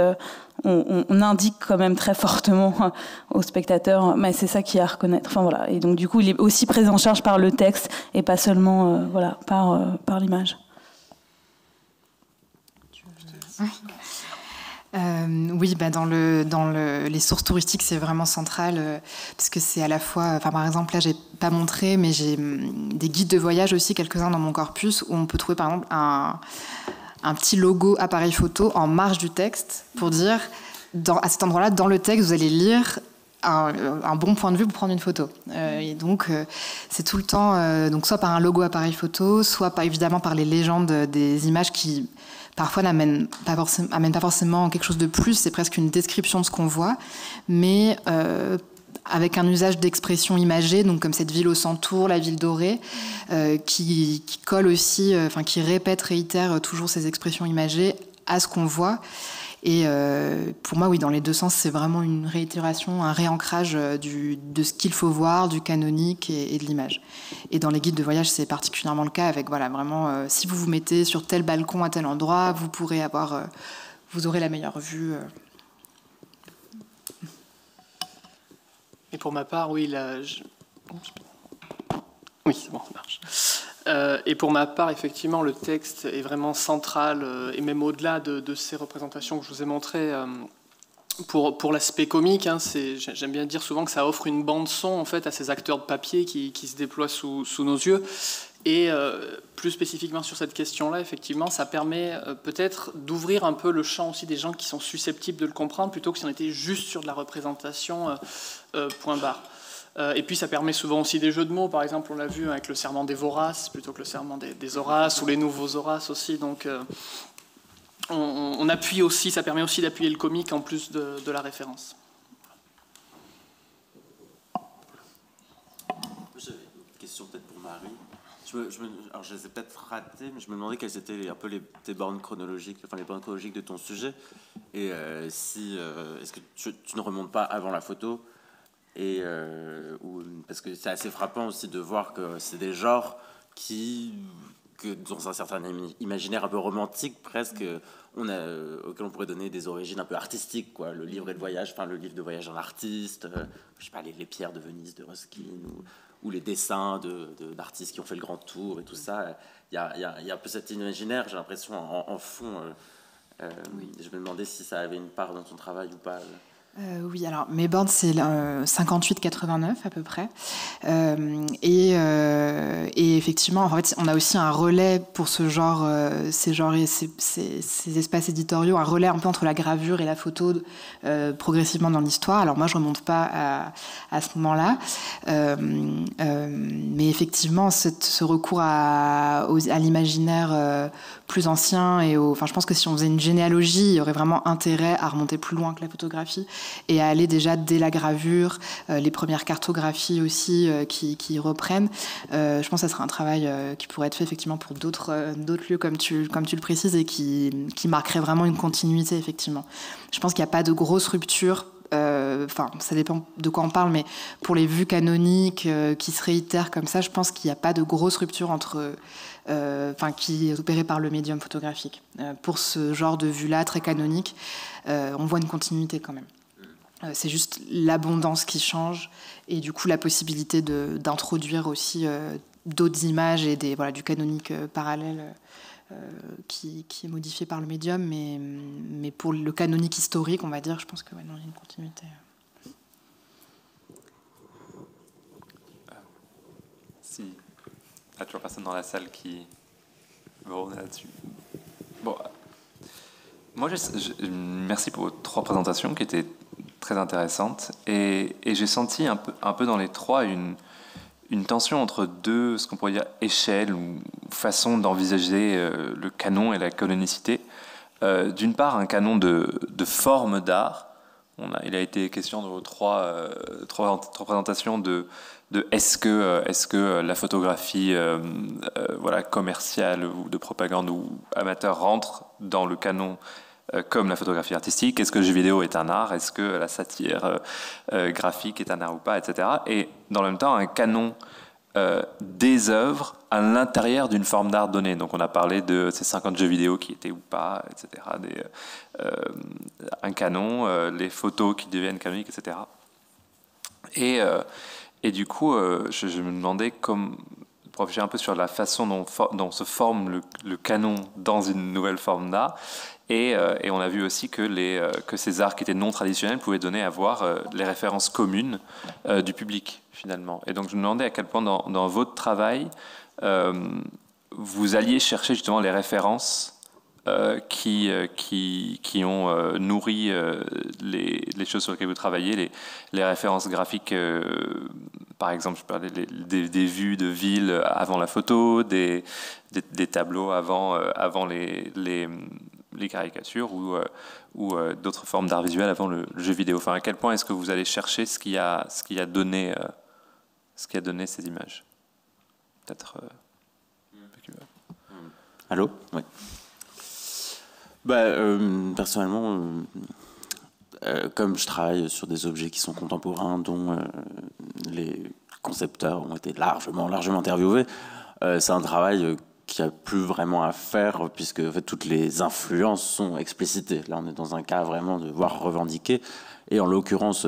on indique quand même très fortement au spectateur, mais c'est ça qu'il y a à reconnaître. Enfin, voilà. Et donc du coup, il est aussi pris en charge par le texte et pas seulement par l'image. Oui, dans les sources touristiques, c'est vraiment central, parce que c'est à la fois, par exemple, là, j'ai pas montré, mais j'ai des guides de voyage aussi, quelques-uns dans mon corpus, où on peut trouver, par exemple, un petit logo appareil photo en marge du texte pour dire, à cet endroit-là, dans le texte, vous allez lire un bon point de vue pour prendre une photo. Et donc, c'est tout le temps, soit par un logo appareil photo, soit évidemment par les légendes des images qui parfois n'amènent pas forcément quelque chose de plus, c'est presque une description de ce qu'on voit, mais avec un usage d'expressions imagées, donc comme cette ville au centaure, la ville dorée, qui colle aussi, qui réitère toujours ces expressions imagées à ce qu'on voit. Et pour moi, oui, dans les deux sens, c'est vraiment une réitération, un réancrage de ce qu'il faut voir, du canonique et de l'image. Et dans les guides de voyage, c'est particulièrement le cas avec, vraiment, si vous vous mettez sur tel balcon à tel endroit, vous aurez la meilleure vue. Et pour ma part, oui, oui, c'est bon, ça marche. Et pour ma part, effectivement, le texte est vraiment central, et même au-delà de ces représentations que je vous ai montrées, pour l'aspect comique, j'aime bien dire souvent que ça offre une bande-son en fait, à ces acteurs de papier qui se déploient sous nos yeux. Et plus spécifiquement sur cette question-là, effectivement, ça permet peut-être d'ouvrir un peu le champ aussi des gens qui sont susceptibles de le comprendre, plutôt que si on était juste sur de la représentation point barre. Et puis ça permet souvent aussi des jeux de mots, par exemple on l'a vu avec le serment des Voraces plutôt que le serment des Horaces, ou les nouveaux Horaces aussi, donc on appuie aussi, ça permet aussi d'appuyer le comique en plus de la référence. J'avais une question peut-être pour Marie. Alors je les ai peut-être ratées, mais je me demandais quelles étaient un peu tes bornes chronologiques, les bornes chronologiques de ton sujet, et est-ce que tu ne remontes pas avant la photo? Et parce que c'est assez frappant aussi de voir que c'est des genres que dans un certain imaginaire un peu romantique presque, auquel on pourrait donner des origines un peu artistiques, quoi. Le livre de voyage d'un artiste, je sais pas, les pierres de Venise de Ruskin, ou les dessins d'artistes qui ont fait le grand tour et tout ça. Il y a un peu cet imaginaire, j'ai l'impression, en fond. Je me demandais si ça avait une part dans ton travail ou pas. Oui, alors mes boards c'est 58-89 à peu près, et effectivement en fait on a aussi un relais pour ce genre, ces espaces éditoriaux, un relais un peu entre la gravure et la photo progressivement dans l'histoire. Alors moi je remonte pas à ce moment-là, mais effectivement ce recours à l'imaginaire plus ancien enfin je pense que si on faisait une généalogie, il y aurait vraiment intérêt à remonter plus loin que la photographie et à aller déjà dès la gravure, les premières cartographies aussi qui reprennent. Je pense que ça serait un travail qui pourrait être fait effectivement pour d'autres lieux comme tu le précises et qui marquerait vraiment une continuité effectivement. Je pense qu'il n'y a pas de grosse rupture. Enfin, ça dépend de quoi on parle, mais pour les vues canoniques qui se réitèrent comme ça, je pense qu'il n'y a pas de grosse rupture entre, qui est opérée par le médium photographique. Pour ce genre de vue-là, très canonique, on voit une continuité quand même. C'est juste l'abondance qui change et du coup la possibilité d'introduire aussi d'autres images et du canonique parallèle qui est modifié par le médium, mais pour le canonique historique, on va dire, je pense qu'il y a une continuité. Si. Il n'y a toujours personne dans la salle qui veut revenir là-dessus. Bon. Moi, merci pour vos 3 présentations qui étaient très intéressantes. Et j'ai senti un peu dans les 3 une tension entre 2, ce qu'on pourrait dire, échelles ou façon d'envisager le canon et la canonicité. D'une part, un canon de forme d'art. Il a été question dans vos 3 présentations de est-ce que la photographie commerciale ou de propagande ou amateur rentre dans le canon comme la photographie artistique. Est-ce que le jeu vidéo est un art? Est-ce que la satire graphique est un art ou pas, etc. Et dans le même temps, un canon des œuvres à l'intérieur d'une forme d'art donnée. Donc on a parlé de ces 50 jeux vidéo qui étaient ou pas, etc. Un canon, les photos qui deviennent canoniques, etc. Et du coup, je me demandais pour réfléchir un peu sur la façon dont se forme le canon dans une nouvelle forme d'art. Et on a vu aussi que ces arts qui étaient non traditionnels pouvaient donner à voir les références communes du public, finalement. Et donc je me demandais à quel point dans votre travail, vous alliez chercher justement les références qui ont nourri les choses sur lesquelles vous travaillez, les références graphiques, par exemple, je parlais des vues de ville avant la photo, des tableaux avant les caricatures ou d'autres formes d'art visuel avant le jeu vidéo. Enfin, à quel point est-ce que vous allez chercher ce qui a donné ces images? Peut-être. Allô? Oui. Personnellement, comme je travaille sur des objets qui sont contemporains, dont les concepteurs ont été largement interviewés, c'est un travail qui a plus vraiment à faire, puisque en fait, toutes les influences sont explicitées. Là, on est dans un cas vraiment de voir revendiquer. Et en l'occurrence,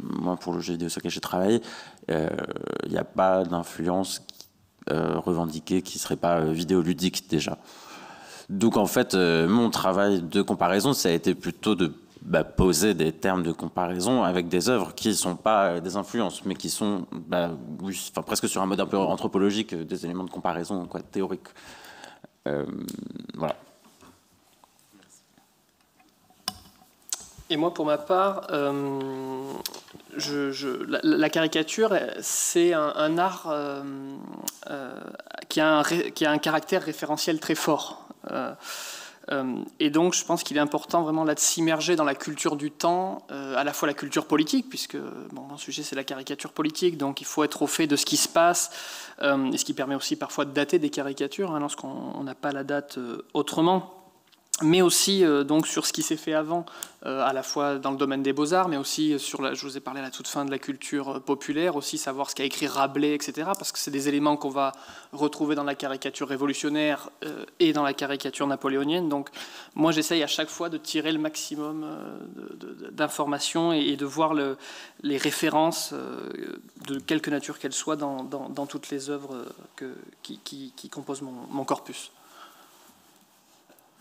moi, pour le jeu vidéo sur lequel j'ai travaillé, il n'y a pas d'influence revendiquée qui ne serait pas vidéoludique déjà. Donc en fait, mon travail de comparaison, ça a été plutôt de poser des termes de comparaison avec des œuvres qui ne sont pas des influences, mais qui sont presque sur un mode un peu anthropologique, des éléments de comparaison théoriques. Voilà. Et moi, pour ma part, la caricature, c'est un art qui a un caractère référentiel très fort. Et donc, je pense qu'il est important vraiment là de s'immerger dans la culture du temps, à la fois la culture politique, puisque mon sujet c'est la caricature politique, donc il faut être au fait de ce qui se passe, et ce qui permet aussi parfois de dater des caricatures, lorsqu'on n'a pas la date autrement. Mais aussi donc sur ce qui s'est fait avant, à la fois dans le domaine des beaux-arts, mais aussi sur je vous ai parlé à la toute fin de la culture populaire, aussi savoir ce qu'a écrit Rabelais, etc., parce que c'est des éléments qu'on va retrouver dans la caricature révolutionnaire et dans la caricature napoléonienne. Donc moi j'essaye à chaque fois de tirer le maximum d'informations et de voir les références, de quelque nature qu'elles soient, dans toutes les œuvres qui composent mon corpus.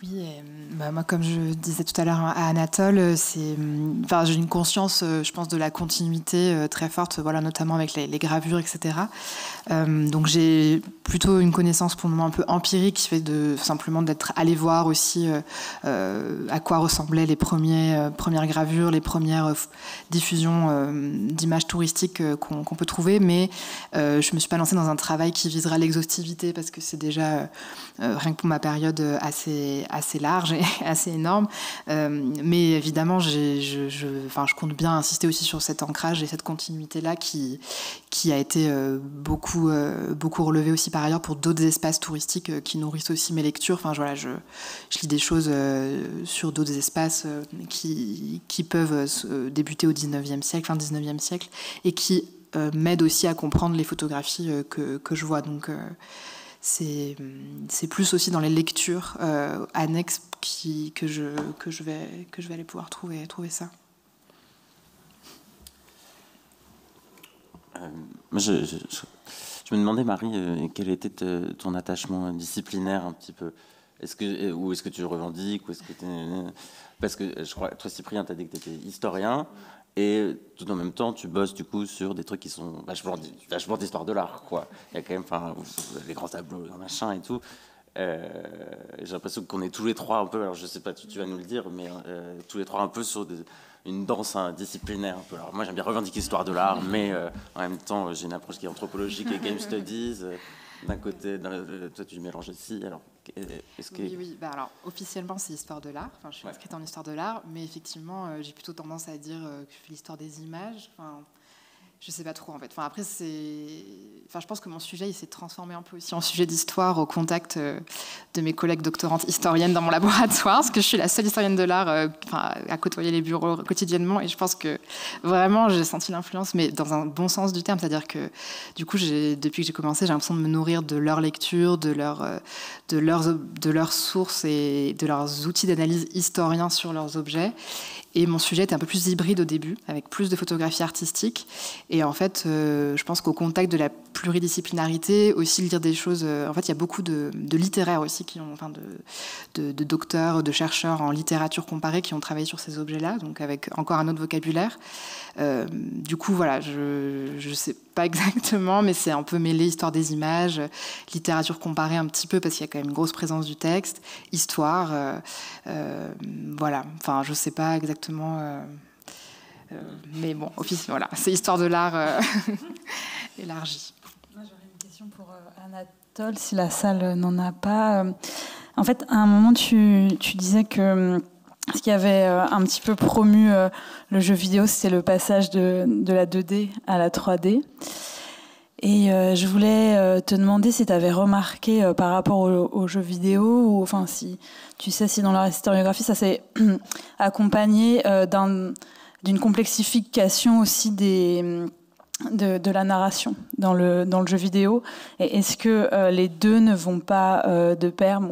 Oui, moi, comme je disais tout à l'heure à Anatole, j'ai une conscience, je pense, de la continuité très forte, voilà, notamment avec les gravures, etc. Donc j'ai plutôt une connaissance pour le moment un peu empirique, qui fait simplement d'être allé voir aussi à quoi ressemblaient les premières gravures, les premières diffusions d'images touristiques qu'on peut trouver, mais je ne me suis pas lancée dans un travail qui visera l'exhaustivité, parce que c'est déjà, rien que pour ma période, assez large et assez énorme. Mais évidemment, je compte bien insister aussi sur cet ancrage et cette continuité-là qui a été beaucoup relevé aussi par ailleurs pour d'autres espaces touristiques qui nourrissent aussi mes lectures. Enfin, voilà, je lis des choses sur d'autres espaces qui peuvent débuter au 19e siècle, fin 19e siècle, et qui m'aident aussi à comprendre les photographies que je vois. Donc, c'est plus aussi dans les lectures annexes que je vais aller pouvoir trouver ça. Je me demandais, Marie, quel était ton attachement disciplinaire un petit peu. Est-ce que tu le revendiques, ou est-ce que parce que je crois, toi, Cyprien, tu as dit que tu étais historien, et tout en même temps, tu bosses du coup sur des trucs qui sont vachement d'histoire de l'art, quoi. Il y a quand même, les grands tableaux, machin et tout. J'ai l'impression qu'on est tous les trois un peu, alors je sais pas, tu vas nous le dire, mais tous les trois un peu sur une danse disciplinaire un peu. Alors moi, j'aime bien revendiquer l'histoire de l'art, mais en même temps, j'ai une approche qui est anthropologique et game studies. D'un côté, toi, tu mélanges aussi. Alors, Oui. Alors, officiellement, c'est histoire de l'art. Enfin, je suis inscrite en histoire de l'art, mais effectivement, j'ai plutôt tendance à dire que je fais l'histoire des images. Enfin, je sais pas trop, en fait. Enfin, après, je pense que mon sujet, il s'est transformé un peu aussi en sujet d'histoire au contact de mes collègues doctorantes historiennes dans mon laboratoire, parce que je suis la seule historienne de l'art à côtoyer les bureaux quotidiennement, et je pense que vraiment, j'ai senti l'influence, mais dans un bon sens du terme, c'est-à-dire que, du coup, depuis que j'ai commencé, j'ai l'impression de me nourrir de leur lecture, de leurs sources et de leurs outils d'analyse historiens sur leurs objets. Et mon sujet était un peu plus hybride au début, avec plus de photographie artistique. Et en fait, je pense qu'au contact de la pluridisciplinarité, aussi lire des choses... en fait, il y a beaucoup de littéraires aussi, de docteurs, de chercheurs en littérature comparée qui ont travaillé sur ces objets-là, donc avec encore un autre vocabulaire. Du coup, voilà, je sais pas exactement, mais c'est un peu mêlé histoire des images, littérature comparée un petit peu, parce qu'il y a quand même une grosse présence du texte, histoire, voilà. Enfin, je sais pas exactement, mais bon, voilà, c'est histoire de l'art élargie. Moi, j'aurais une question pour Anatole, si la salle n'en a pas. En fait, à un moment, tu disais que ce qui avait un petit peu promu le jeu vidéo, c'était le passage de la 2D à la 3D. Et je voulais te demander si tu avais remarqué par rapport aux jeux vidéo, ou enfin si tu sais si dans la historiographie ça s'est accompagné d'une complexification aussi de la narration dans le jeu vidéo. Et est-ce que les deux ne vont pas de pair?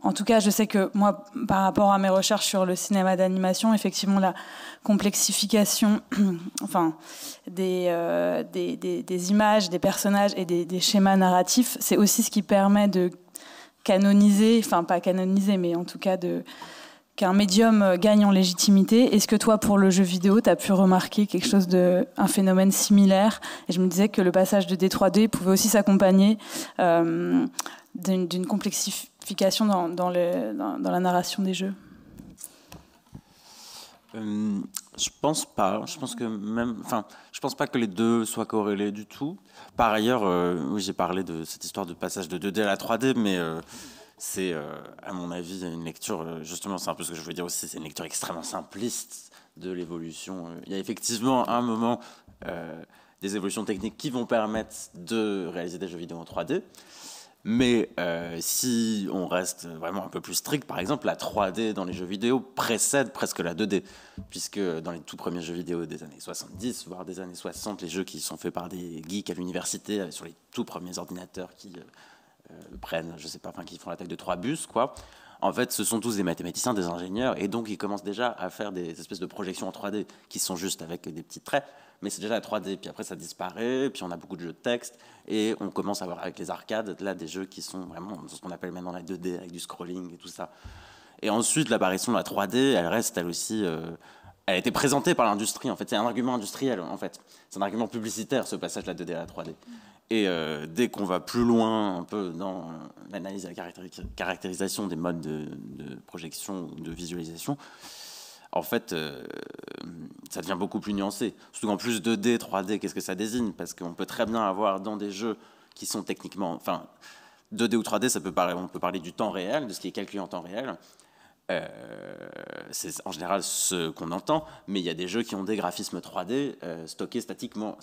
En tout cas, je sais que moi, par rapport à mes recherches sur le cinéma d'animation, effectivement, la complexification des images, des personnages et des schémas narratifs, c'est aussi ce qui permet de canoniser, enfin pas canoniser, mais en tout cas qu'un médium gagne en légitimité. Est-ce que toi, pour le jeu vidéo, tu as pu remarquer un phénomène similaire? Et je me disais que le passage de D3D pouvait aussi s'accompagner d'une complexification dans la narration des jeux. Je pense pas. Je pense pas que les deux soient corrélés du tout. Par ailleurs, oui, j'ai parlé de cette histoire de passage de 2D à la 3D, mais c'est, à mon avis, une lecture, justement, c'est un peu ce que je veux dire aussi, c'est une lecture extrêmement simpliste de l'évolution. Il y a effectivement un moment des évolutions techniques qui vont permettre de réaliser des jeux vidéo en 3D. Mais si on reste vraiment un peu plus strict, par exemple, la 3D dans les jeux vidéo précède presque la 2D, puisque dans les tout premiers jeux vidéo des années 70, voire des années 60, les jeux qui sont faits par des geeks à l'université, sur les tout premiers ordinateurs qui prennent, je sais pas, enfin qui font la taille de 3 bus, quoi. en fait, ce sont tous des mathématiciens, des ingénieurs, et donc ils commencent déjà à faire des espèces de projections en 3D qui sont juste avec des petits traits, mais c'est déjà la 3D, puis après ça disparaît, puis on a beaucoup de jeux de texte, et on commence à voir avec les arcades, là, des jeux qui sont vraiment ce qu'on appelle maintenant la 2D, avec du scrolling et tout ça. Et ensuite, l'apparition de la 3D, elle reste, elle aussi... elle a été présentée par l'industrie, en fait. C'est un argument industriel, en fait. C'est un argument publicitaire, ce passage de la 2D à la 3D. Et dès qu'on va plus loin, un peu dans l'analyse et la caractérisation des modes de projection ou de visualisation, en fait, ça devient beaucoup plus nuancé. Surtout qu'en plus 2D, 3D, qu'est-ce que ça désigne? Parce qu'on peut très bien avoir dans des jeux qui sont techniquement... Enfin, 2D ou 3D, on peut parler du temps réel, de ce qui est calculé en temps réel. C'est en général ce qu'on entend, mais il y a des jeux qui ont des graphismes 3D stockés statiquement,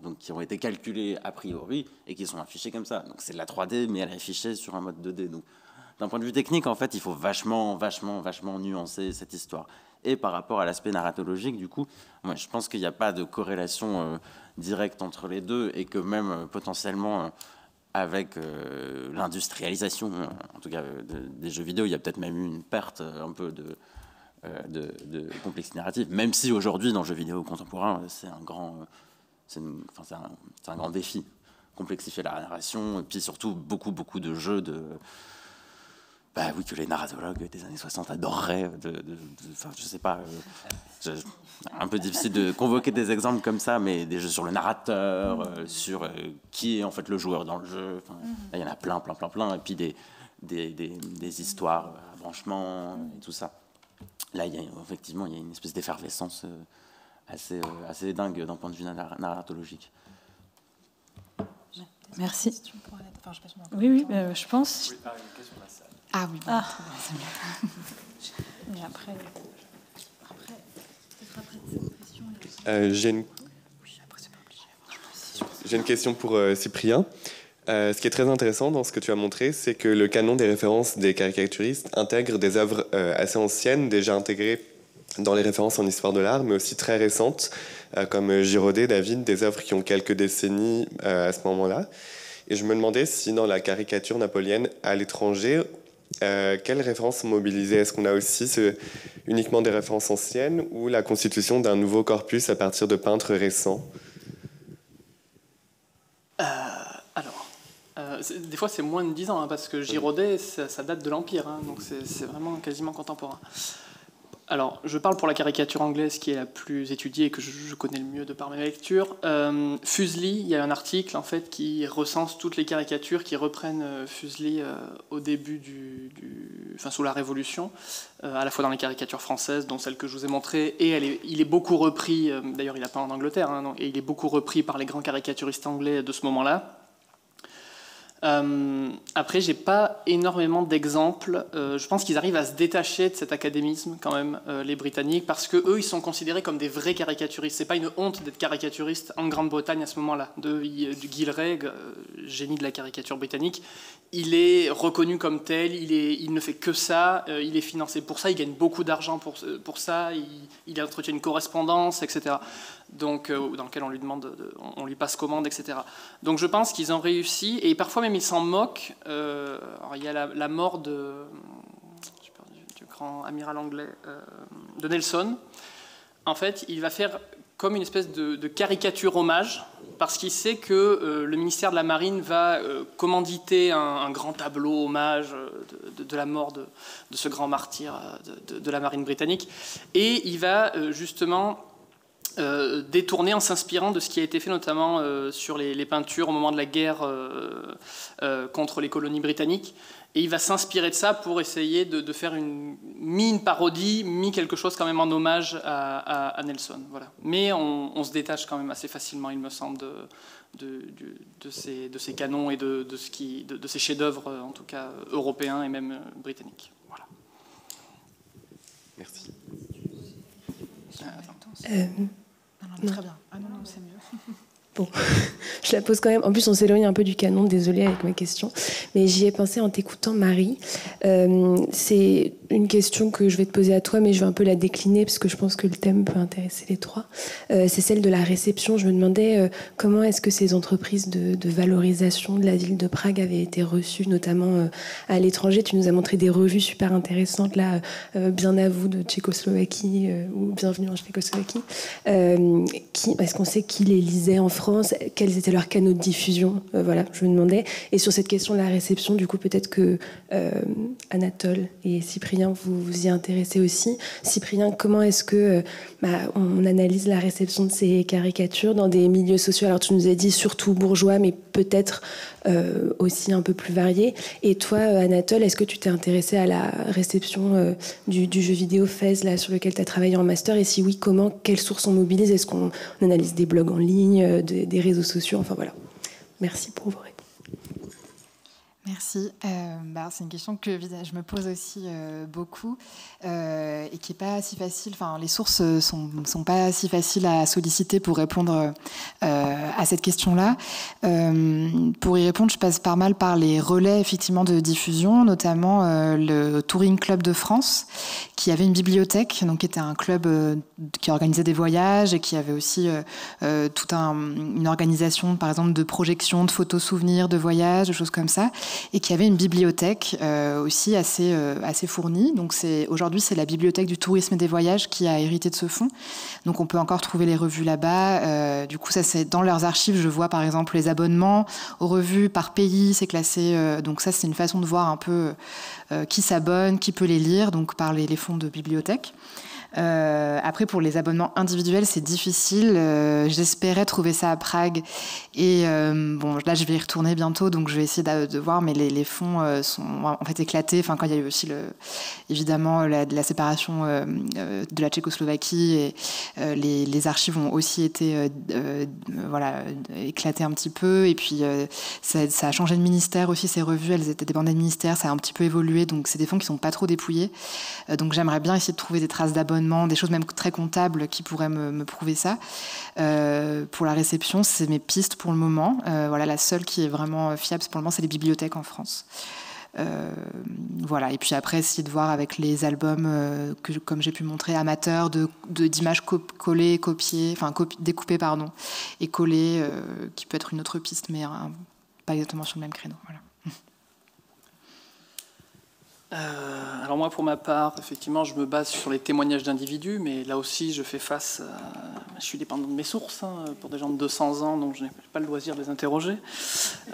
donc qui ont été calculés a priori et qui sont affichés comme ça. Donc c'est de la 3D, mais elle est affichée sur un mode 2D. Donc d'un point de vue technique, en fait, il faut vachement nuancer cette histoire. Et par rapport à l'aspect narratologique, du coup, moi, je pense qu'il n'y a pas de corrélation directe entre les deux et que même potentiellement... avec l'industrialisation, en tout cas des jeux vidéo, il y a peut-être même eu une perte un peu de complexité narrative, même si aujourd'hui, dans le jeu vidéo contemporain, c'est un grand défi, complexifier la narration, et puis surtout beaucoup de jeux que les narratologues des années 60 adoreraient. Je sais pas, un peu difficile de convoquer des exemples comme ça, mais des jeux sur le narrateur, sur qui est en fait le joueur dans le jeu. Là, il y en a plein. Et puis des histoires à branchement et tout ça. Là, effectivement, il y a une espèce d'effervescence assez dingue d'un point de vue narratologique. Merci. Oui, je pense. Ah oui. Ah. Et après j'ai une question pour Cyprien. Ce qui est très intéressant dans ce que tu as montré, c'est que le canon des références des caricaturistes intègre des œuvres assez anciennes, déjà intégrées dans les références en histoire de l'art, mais aussi très récentes, comme Girodet, David, des œuvres qui ont quelques décennies à ce moment-là. Et je me demandais si dans la caricature napoléenne à l'étranger, quelles références sont mobilisées? Est-ce qu'on a aussi uniquement des références anciennes ou la constitution d'un nouveau corpus à partir de peintres récents? Des fois, c'est moins de 10 ans, parce que Girodet, ça date de l'Empire, donc c'est vraiment quasiment contemporain. Alors, je parle pour la caricature anglaise qui est la plus étudiée et que je connais le mieux de par mes lectures. Fuseli, il y a un article en fait qui recense toutes les caricatures qui reprennent Fuseli au début sous la Révolution, à la fois dans les caricatures françaises, dont celle que je vous ai montrée, et il est beaucoup repris. D'ailleurs, il a peint en Angleterre, et il est beaucoup repris par les grands caricaturistes anglais de ce moment-là. Après, j'ai pas énormément d'exemples. Je pense qu'ils arrivent à se détacher de cet académisme quand même, les Britanniques, parce que eux, ils sont considérés comme des vrais caricaturistes. C'est pas une honte d'être caricaturiste en Grande-Bretagne à ce moment-là. Du Gillray, génie de la caricature britannique, il est reconnu comme tel. Il ne fait que ça. Il est financé pour ça. Il gagne beaucoup d'argent pour ça. Il entretient une correspondance, etc. Donc, dans lequel on lui demande, on lui passe commande, etc. Donc je pense qu'ils ont réussi, et parfois même ils s'en moquent. Alors, il y a la mort du grand amiral anglais, de Nelson. En fait, il va faire comme une espèce de caricature hommage, parce qu'il sait que le ministère de la Marine va commanditer un grand tableau hommage de la mort de ce grand martyr de la Marine britannique, et il va justement détourné en s'inspirant de ce qui a été fait notamment sur les peintures au moment de la guerre contre les colonies britanniques. Et il va s'inspirer de ça pour essayer de faire une parodie, quelque chose quand même en hommage à Nelson. Voilà. Mais on se détache quand même assez facilement, il me semble, de ces canons et de ces chefs-d'œuvre, en tout cas européens et même britanniques. Voilà. Merci. Non, très bien. Ah non, c'est mieux. Bon, je la pose quand même. En plus, on s'éloigne un peu du canon, désolée avec ma question. Mais j'y ai pensé en t'écoutant, Marie. C'est une question que je vais te poser à toi, mais je vais un peu la décliner parce que je pense que le thème peut intéresser les trois. C'est celle de la réception. Je me demandais comment est-ce que ces entreprises de valorisation de la ville de Prague avaient été reçues, notamment à l'étranger. Tu nous as montré des revues super intéressantes, là, Bien à vous de Tchécoslovaquie ou Bienvenue en Tchécoslovaquie. Est-ce qu'on sait qui les lisait en France? Quels étaient leurs canaux de diffusion? Voilà, je me demandais. Et sur cette question de la réception, du coup, peut-être que Anatole et Cyprien, vous vous y intéressez aussi. Cyprien, comment est-ce que on analyse la réception de ces caricatures dans des milieux sociaux? Alors, tu nous as dit surtout bourgeois, mais peut-être aussi un peu plus variés. Et toi, Anatole, est-ce que tu t'es intéressé à la réception du jeu vidéo FaZe, là, sur lequel tu as travaillé en master? Et si oui, comment? Quelles sources on mobilise? Est-ce qu'on analyse des blogs en ligne, des réseaux sociaux? Enfin, voilà. Merci pour vos réponses. Merci. C'est une question que je me pose aussi beaucoup et qui n'est pas si facile. Enfin, les sources sont pas si faciles à solliciter pour répondre à cette question-là. Pour y répondre, je passe pas mal par les relais effectivement de diffusion, notamment le Touring Club de France, qui avait une bibliothèque, donc qui était un club qui organisait des voyages et qui avait aussi toute une organisation, par exemple, de projection, de photos souvenirs, de voyages, de choses comme ça, et qui avait une bibliothèque aussi assez fournie. Donc aujourd'hui, c'est la bibliothèque du tourisme et des voyages qui a hérité de ce fonds. Donc on peut encore trouver les revues là-bas. Du coup, ça, c'est dans leurs archives. Je vois par exemple les abonnements aux revues par pays, c'est classé. Donc ça, c'est une façon de voir un peu qui s'abonne, qui peut les lire, donc par les fonds de bibliothèque. Après, pour les abonnements individuels, c'est difficile. J'espérais trouver ça à Prague. Et là, je vais y retourner bientôt, donc je vais essayer de voir. Mais les fonds sont en fait éclatés. Enfin, quand il y a eu aussi, évidemment, la séparation de la Tchécoslovaquie, et les archives ont aussi été éclatées un petit peu. Et puis, ça a changé de ministère aussi, ces revues. Elles étaient dépendant de ministère. Ça a un petit peu évolué. Donc, c'est des fonds qui ne sont pas trop dépouillés. Donc, j'aimerais bien essayer de trouver des traces d'abonnement, des choses même très comptables qui pourraient me prouver ça. Pour la réception, c'est mes pistes pour le moment. La seule qui est vraiment fiable pour le moment, c'est les bibliothèques en France. Et puis après, essayer de voir avec les albums comme j'ai pu montrer, amateurs, d'images collées, copiées, découpées, et collées, qui peut être une autre piste, mais pas exactement sur le même créneau. Voilà. Alors moi, pour ma part, effectivement, je me base sur les témoignages d'individus, mais là aussi, je suis dépendant de mes sources, pour des gens de 200 ans, donc je n'ai pas le loisir de les interroger.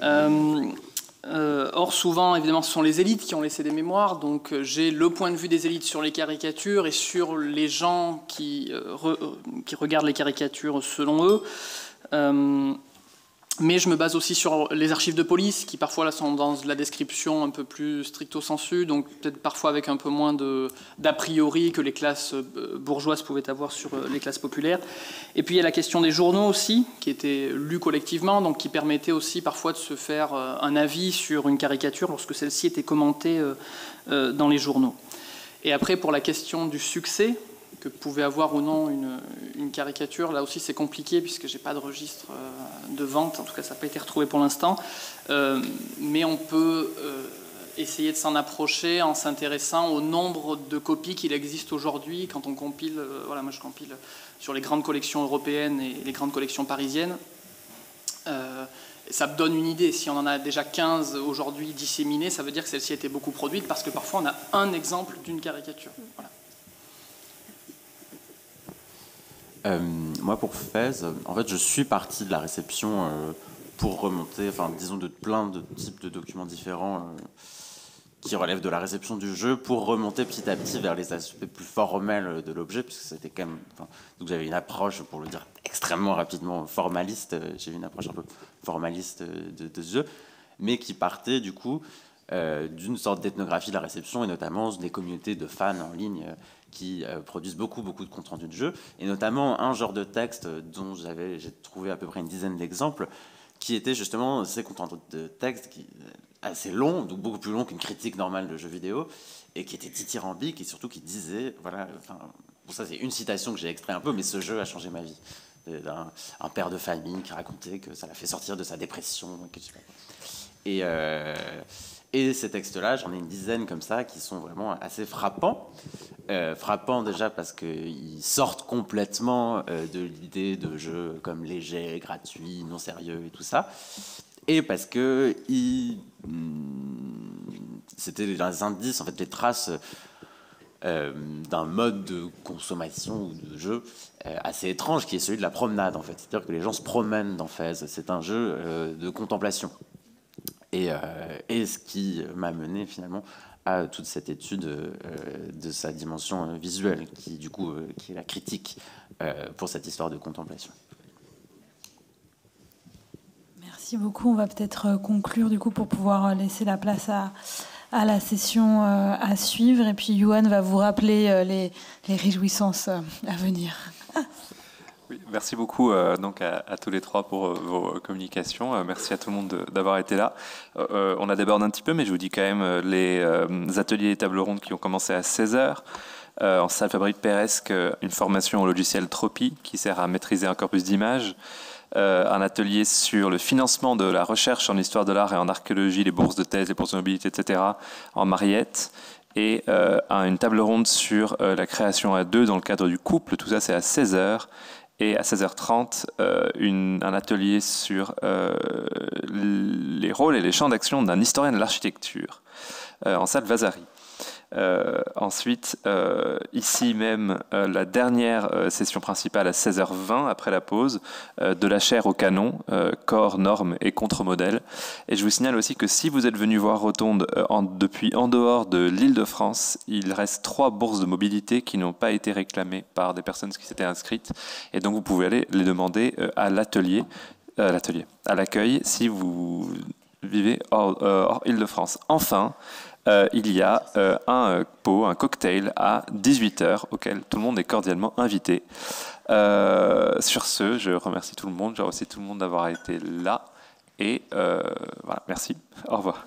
Or, souvent, évidemment, ce sont les élites qui ont laissé des mémoires, donc j'ai le point de vue des élites sur les caricatures et sur les gens qui regardent les caricatures selon eux. Mais je me base aussi sur les archives de police, qui parfois là, sont dans la description un peu plus stricto sensu, donc peut-être parfois avec un peu moins d'a priori que les classes bourgeoises pouvaient avoir sur les classes populaires. Et puis il y a la question des journaux aussi, qui étaient lus collectivement, donc qui permettaient aussi parfois de se faire un avis sur une caricature lorsque celle-ci était commentée dans les journaux. Et après, pour la question du succès que pouvait avoir ou non une caricature, là aussi c'est compliqué puisque j'ai pas de registre de vente, en tout cas ça n'a pas été retrouvé pour l'instant, mais on peut essayer de s'en approcher en s'intéressant au nombre de copies qu'il existe aujourd'hui quand on compile, moi je compile sur les grandes collections européennes et les grandes collections parisiennes. Ça me donne une idée. Si on en a déjà 15 aujourd'hui disséminées, ça veut dire que celle-ci a été beaucoup produite parce que parfois on a un exemple d'une caricature. Voilà. Moi, pour FaZe, en fait, je suis parti de la réception pour remonter, disons, de plein de types de documents différents qui relèvent de la réception du jeu, pour remonter petit à petit vers les aspects plus formels de l'objet, puisque c'était quand même... Donc j'avais une approche, pour le dire extrêmement rapidement, formaliste. J'ai eu une approche un peu formaliste de ce jeu, mais qui partait, du coup, d'une sorte d'ethnographie de la réception, et notamment des communautés de fans en ligne qui produisent beaucoup de compte rendu de jeu, et notamment un genre de texte dont j'ai trouvé à peu près une dizaine d'exemples, qui était justement ces comptes rendus de texte assez longs, donc beaucoup plus longs qu'une critique normale de jeux vidéo, et qui était dithyrambique, et surtout qui disait, pour ça c'est une citation que j'ai extrait un peu, mais ce jeu a changé ma vie. Un père de famille qui racontait que ça l'a fait sortir de sa dépression, Et ces textes-là, j'en ai une dizaine comme ça, qui sont vraiment assez frappants. Frappants déjà parce qu'ils sortent complètement de l'idée de jeux comme léger, gratuit, non sérieux et tout ça. Et parce que c'était les indices, en fait, les traces d'un mode de consommation ou de jeu assez étrange, qui est celui de la promenade, en fait. C'est-à-dire que les gens se promènent dans Fez. C'est un jeu de contemplation. Et ce qui m'a mené finalement à toute cette étude de sa dimension visuelle, qui du coup qui est la critique pour cette histoire de contemplation. Merci beaucoup. On va peut-être conclure du coup pour pouvoir laisser la place à la session à suivre. Et puis Yoann va vous rappeler les réjouissances à venir. Oui, merci beaucoup donc à tous les trois pour vos communications. Merci à tout le monde d'avoir été là. On a débordé un petit peu, mais je vous dis quand même les ateliers et tables rondes qui ont commencé à 16h. En salle Fabrice Peresque, une formation au logiciel Tropi qui sert à maîtriser un corpus d'images. Un atelier sur le financement de la recherche en histoire de l'art et en archéologie, les bourses de thèse, les bourses de mobilité, etc. en Mariette. Et une table ronde sur la création à deux dans le cadre du couple. Tout ça, c'est à 16h. Et à 16h30, un atelier sur les rôles et les champs d'action d'un historien de l'architecture en salle Vasari. Ensuite, ici même, la dernière session principale à 16h20, après la pause, de la chaire au canon, corps, normes et contre-modèles. Et je vous signale aussi que si vous êtes venu voir Rotonde depuis en dehors de l'Île-de-France, il reste 3 bourses de mobilité qui n'ont pas été réclamées par des personnes qui s'étaient inscrites. Et donc vous pouvez aller les demander à à l'accueil, si vous vivez hors Île-de-France. Enfin, il y a un cocktail à 18h auquel tout le monde est cordialement invité. Sur ce, je remercie tout le monde. Je remercie tout le monde d'avoir été là. Et voilà, merci. Au revoir.